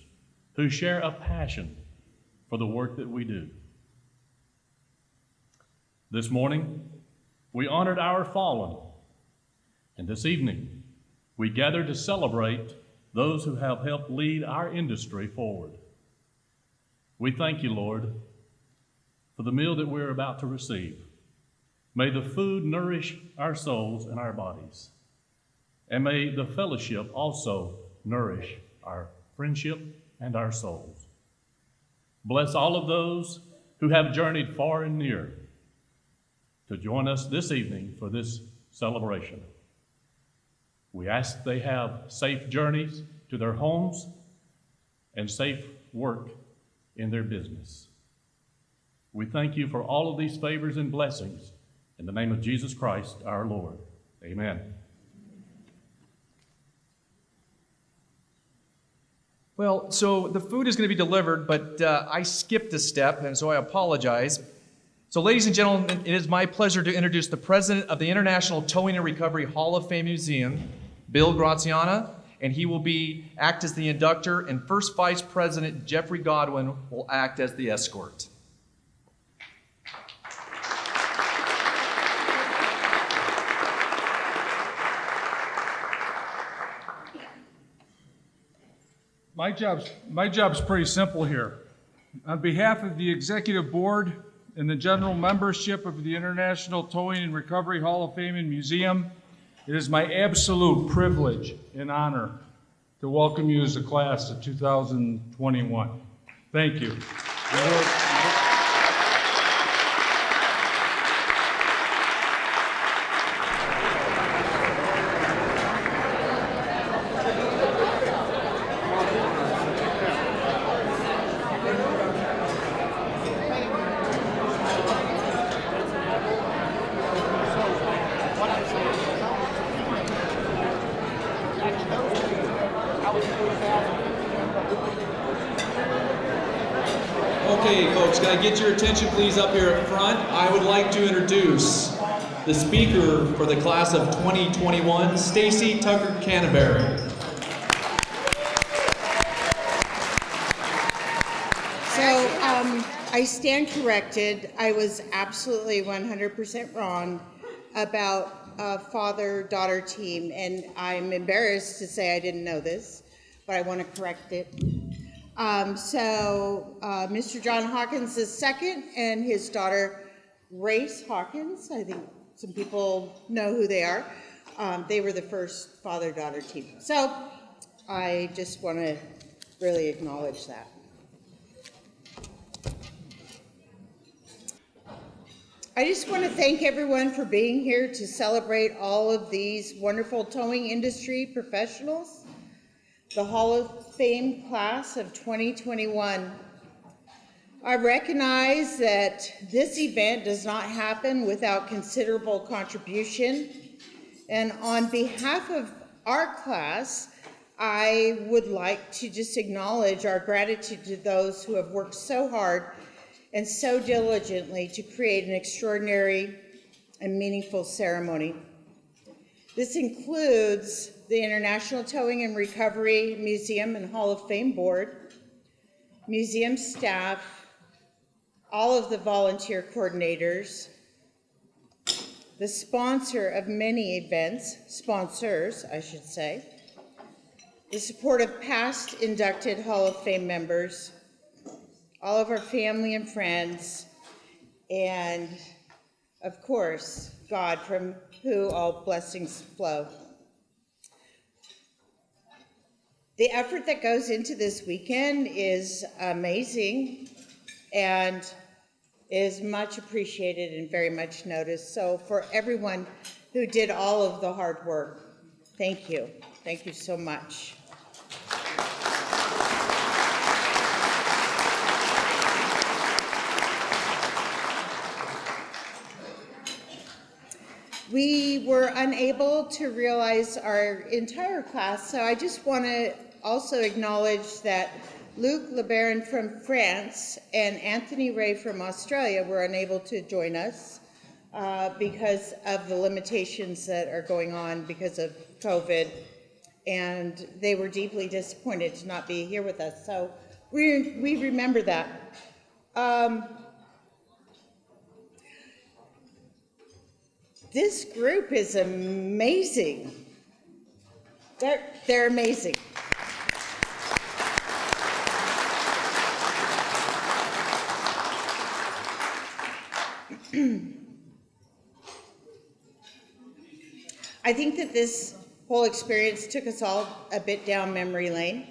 who share a passion for the work that we do. This morning, we honored our fallen, and this evening, we gather to celebrate those who have helped lead our industry forward. We thank you, Lord, for the meal that we're about to receive. May the food nourish our souls and our bodies, and may the fellowship also nourish our friendship and our souls. Bless all of those who have journeyed far and near to join us this evening for this celebration. We ask they have safe journeys to their homes and safe work in their business. We thank you for all of these favors and blessings in the name of Jesus Christ, our Lord. Amen. Well, so the food is going to be delivered, but I skipped a step, and so I apologize. So, ladies and gentlemen, it is my pleasure to introduce the president of the International Towing and Recovery Hall of Fame Museum, Bill Graziana, and he will act as the inductor, and First Vice President Jeffrey Godwin will act as the escort. My job's pretty simple here. On behalf of the Executive Board and the general membership of the International Towing and Recovery Hall of Fame and Museum, it is my absolute privilege and honor to welcome you as the class of 2021. Thank you. Okay, folks, can I get your attention please up here at front? I would like to introduce the speaker for the class of 2021, Stacy Tucker Canterbury. So I stand corrected. I was absolutely 100% wrong about a father-daughter team, and I'm embarrassed to say I didn't know this, but I want to correct it. Mr. John Hawkins is second, and his daughter Grace Hawkins, I think some people know who they are. They were the first father-daughter team. So I just want to really acknowledge that. I just want to thank everyone for being here to celebrate all of these wonderful towing industry professionals, the Hall of Fame class of 2021. I recognize that this event does not happen without considerable contribution, and on behalf of our class, I would like to just acknowledge our gratitude to those who have worked so hard and so diligently to create an extraordinary and meaningful ceremony. This includes the International Towing and Recovery Museum and Hall of Fame Board, museum staff, all of the volunteer coordinators, the sponsor of many events, sponsors, I should say, the support of past inducted Hall of Fame members, all of our family and friends, and of course, God, from who all blessings flow. The effort that goes into this weekend is amazing and is much appreciated and very much noticed. So for everyone who did all of the hard work, thank you. Thank you so much. We were unable to realize our entire class, so I just want to also acknowledge that Luc Lebaron from France and Anthony Ray from Australia were unable to join us because of the limitations that are going on because of COVID, and they were deeply disappointed to not be here with us. So we remember that. This group is amazing. They're amazing. I think that this whole experience took us all a bit down memory lane.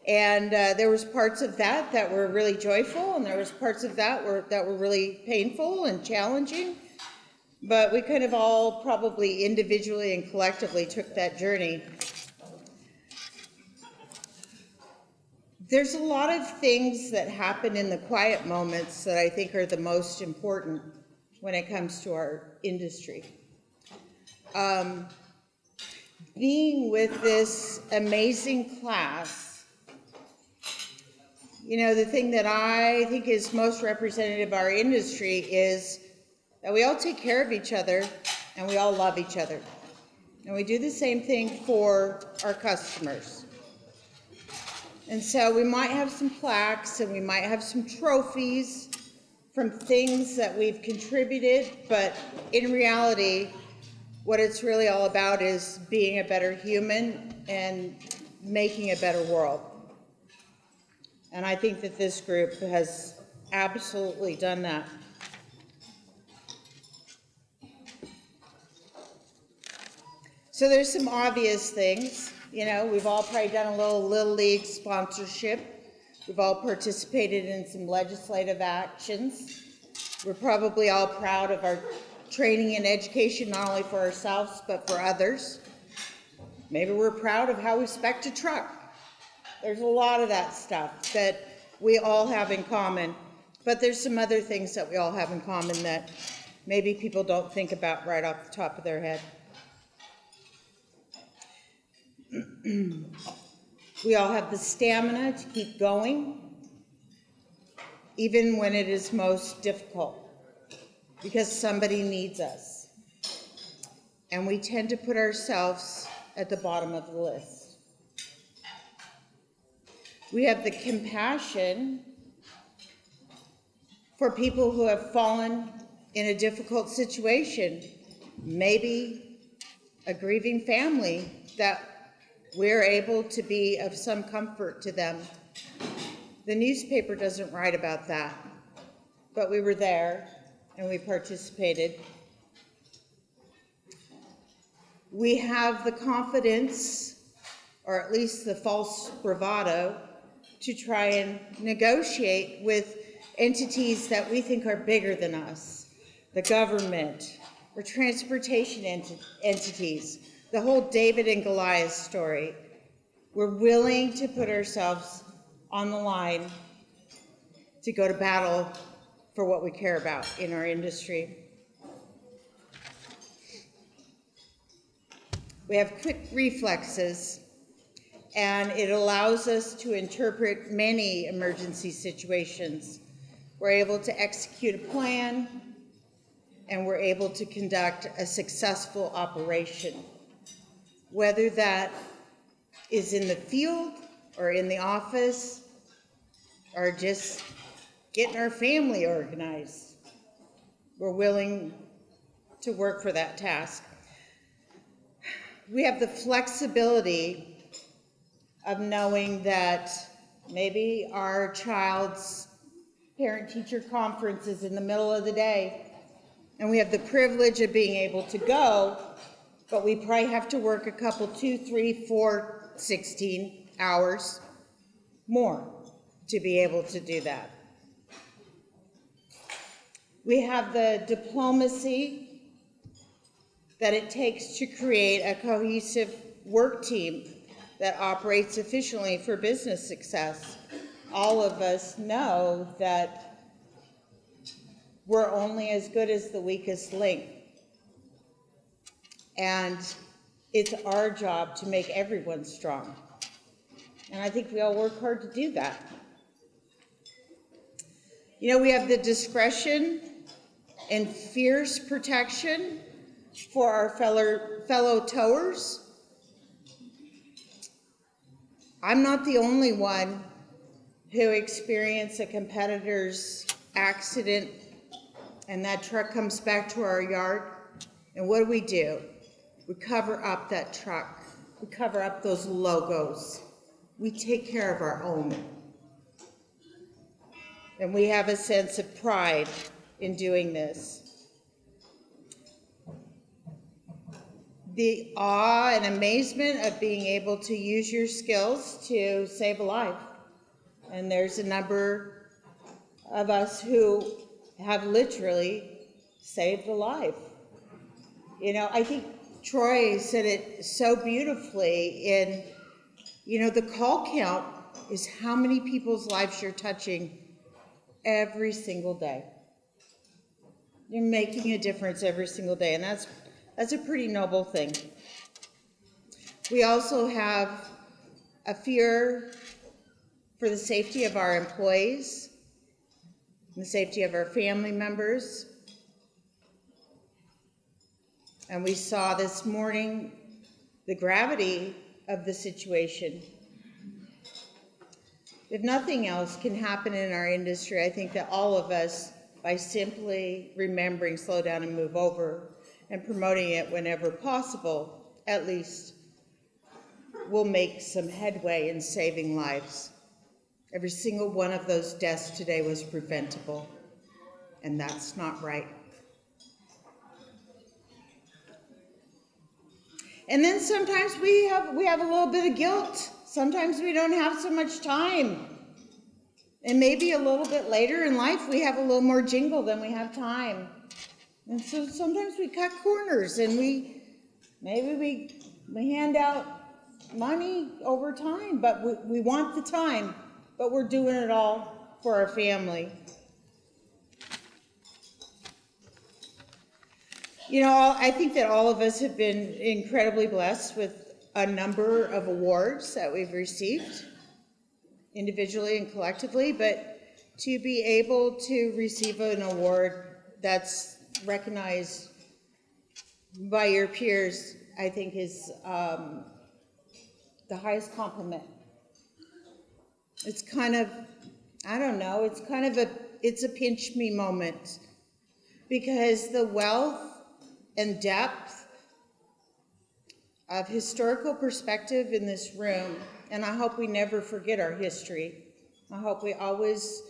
And there was parts of that that were really joyful, and there was parts of that that were really painful and challenging. But we kind of all probably individually and collectively took that journey. There's a lot of things that happen in the quiet moments that I think are the most important when it comes to our industry. Being with this amazing class, you know, the thing that I think is most representative of our industry is that we all take care of each other and we all love each other. And we do the same thing for our customers. And so we might have some plaques and we might have some trophies from things that we've contributed, but in reality, what it's really all about is being a better human and making a better world. And I think that this group has absolutely done that. So there's some obvious things. You know, we've all probably done a Little League sponsorship. We've all participated in some legislative actions. We're probably all proud of our training and education, not only for ourselves, but for others. Maybe we're proud of how we spec'd a truck. There's a lot of that stuff that we all have in common. But there's some other things that we all have in common that maybe people don't think about right off the top of their head. We all have the stamina to keep going, even when it is most difficult, because somebody needs us. And we tend to put ourselves at the bottom of the list. We have the compassion for people who have fallen in a difficult situation, maybe a grieving family, that we're able to be of some comfort to them. The newspaper doesn't write about that, but we were there and we participated. We have the confidence, or at least the false bravado, to try and negotiate with entities that we think are bigger than us, the government, or transportation entities. The whole David and Goliath story. We're willing to put ourselves on the line to go to battle for what we care about in our industry. We have quick reflexes, and it allows us to interpret many emergency situations. We're able to execute a plan, and we're able to conduct a successful operation. Whether that is in the field or in the office or just getting our family organized, we're willing to work for that task. We have the flexibility of knowing that maybe our child's parent-teacher conference is in the middle of the day, and we have the privilege of being able to go, but we probably have to work a couple, 2, 3, 4, 16 hours more to be able to do that. We have the diplomacy that it takes to create a cohesive work team that operates efficiently for business success. All of us know that we're only as good as the weakest link. And it's our job to make everyone strong. And I think we all work hard to do that. You know, we have the discretion and fierce protection for our fellow towers. I'm not the only one who experienced a competitor's accident and that truck comes back to our yard. And what do? We cover up that truck. We cover up those logos. We take care of our own. And we have a sense of pride in doing this. The awe and amazement of being able to use your skills to save a life. And there's a number of us who have literally saved a life. You know, I think Troy said it so beautifully in, you know, the call count is how many people's lives you're touching every single day. You're making a difference every single day, and that's a pretty noble thing. We also have a fear for the safety of our employees, and the safety of our family members. And we saw this morning the gravity of the situation. If nothing else can happen in our industry, I think that all of us, by simply remembering slow down and move over and promoting it whenever possible, at least will make some headway in saving lives. Every single one of those deaths today was preventable, and that's not right. And then sometimes we have a little bit of guilt. Sometimes we don't have so much time. And maybe a little bit later in life we have a little more jingle than we have time. And so sometimes we cut corners and we hand out money over time, but we want the time, but we're doing it all for our family. You know, I think that all of us have been incredibly blessed with a number of awards that we've received, individually and collectively, but to be able to receive an award that's recognized by your peers, I think is the highest compliment. It's kind of, I don't know, it's a pinch me moment, because the wealth and depth of historical perspective in this room, and I hope we never forget our history. I hope we always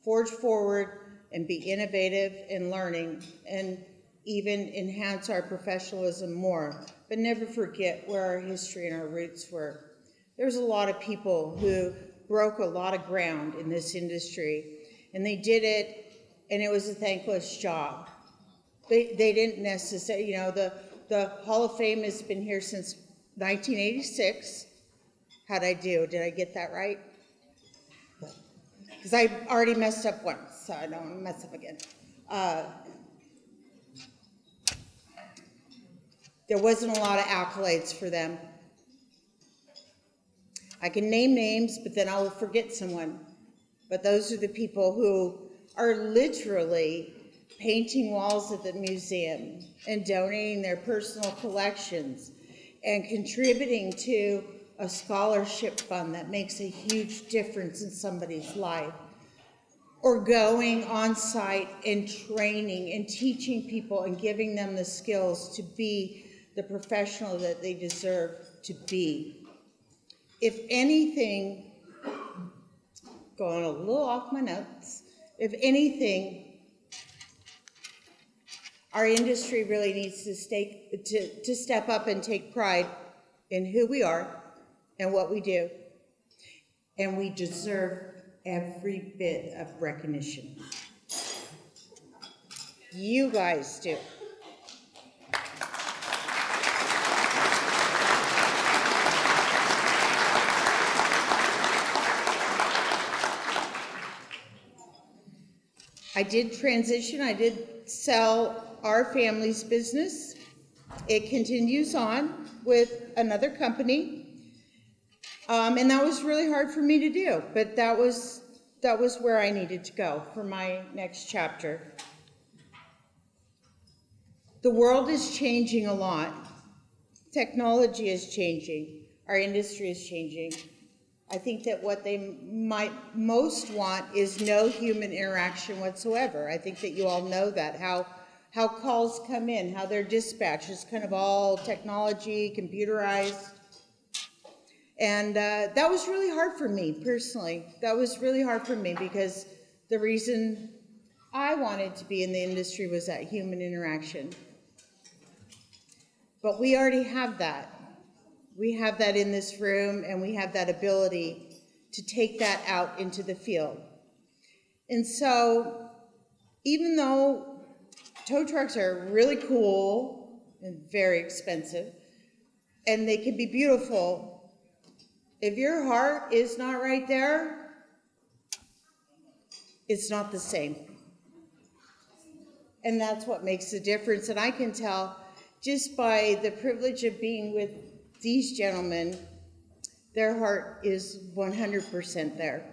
forge forward and be innovative in learning and even enhance our professionalism more, but never forget where our history and our roots were. There's a lot of people who broke a lot of ground in this industry, and they did it, and it was a thankless job. They didn't necessarily, you know, the Hall of Fame has been here since 1986. How'd I do? Did I get that right? Because I already messed up once, so I don't want to mess up again. There wasn't a lot of accolades for them. I can name names, but then I will forget someone. But those are the people who are literally painting walls at the museum and donating their personal collections and contributing to a scholarship fund that makes a huge difference in somebody's life, or going on site and training and teaching people and giving them the skills to be the professional that they deserve to be. If anything, going a little off my notes, if anything, our industry really needs to step up and take pride in who we are and what we do. And we deserve every bit of recognition. You guys do. I did transition. I did sell our family's business. It continues on with another company. And that was really hard for me to do, but that was where I needed to go for my next chapter. The world is changing a lot. Technology is changing. Our industry is changing. I think that what they might most want is no human interaction whatsoever. I think that you all know that, how calls come in, how they're dispatched. It's kind of all technology, computerized. And that was really hard for me, personally. That was really hard for me because the reason I wanted to be in the industry was that human interaction. But we already have that. We have that in this room, and we have that ability to take that out into the field. And so, even though tow trucks are really cool and very expensive, and they can be beautiful, if your heart is not right there, it's not the same. And that's what makes the difference. And I can tell just by the privilege of being with these gentlemen, their heart is 100% there.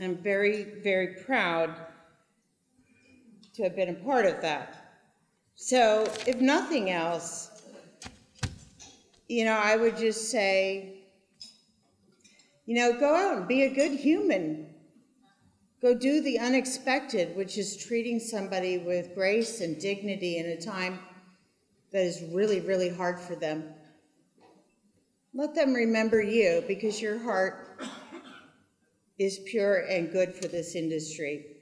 I'm very, very proud to have been a part of that. So if nothing else, I would just say, go out and be a good human. Go do the unexpected, which is treating somebody with grace and dignity in a time that is really, really hard for them. Let them remember you, because your heart is pure and good for this industry.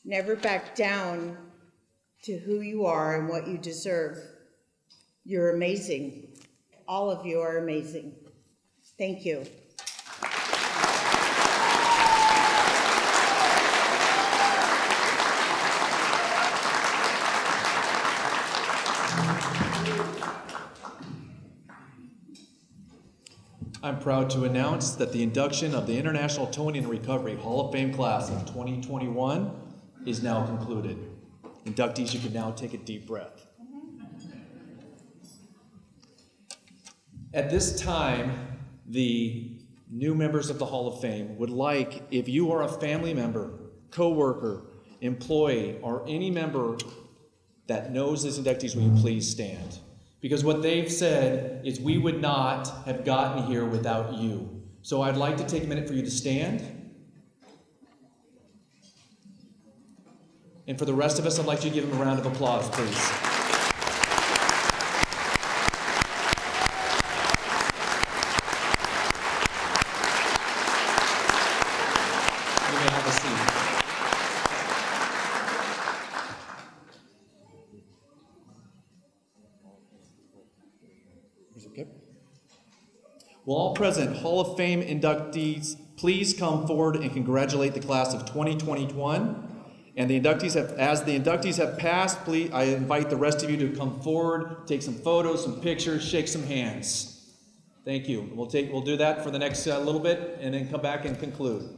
Never back down to who you are and what you deserve. You're amazing. All of you are amazing. Thank you. I'm proud to announce that the induction of the International Towing and Recovery Hall of Fame class of 2021 is now concluded. Inductees, you can now take a deep breath. At this time, the new members of the Hall of Fame would like, if you are a family member, coworker, employee, or any member that knows these inductees, will you please stand? Because what they've said is we would not have gotten here without you. So I'd like to take a minute for you to stand. And for the rest of us, I'd like you to give them a round of applause, please. You may have a seat. Okay. Will all present Hall of Fame inductees please come forward and congratulate the class of 2021? And as the inductees have passed, please, I invite the rest of you to come forward, take some photos, some pictures, shake some hands. Thank you. We'll do that for the next little bit and then come back and conclude.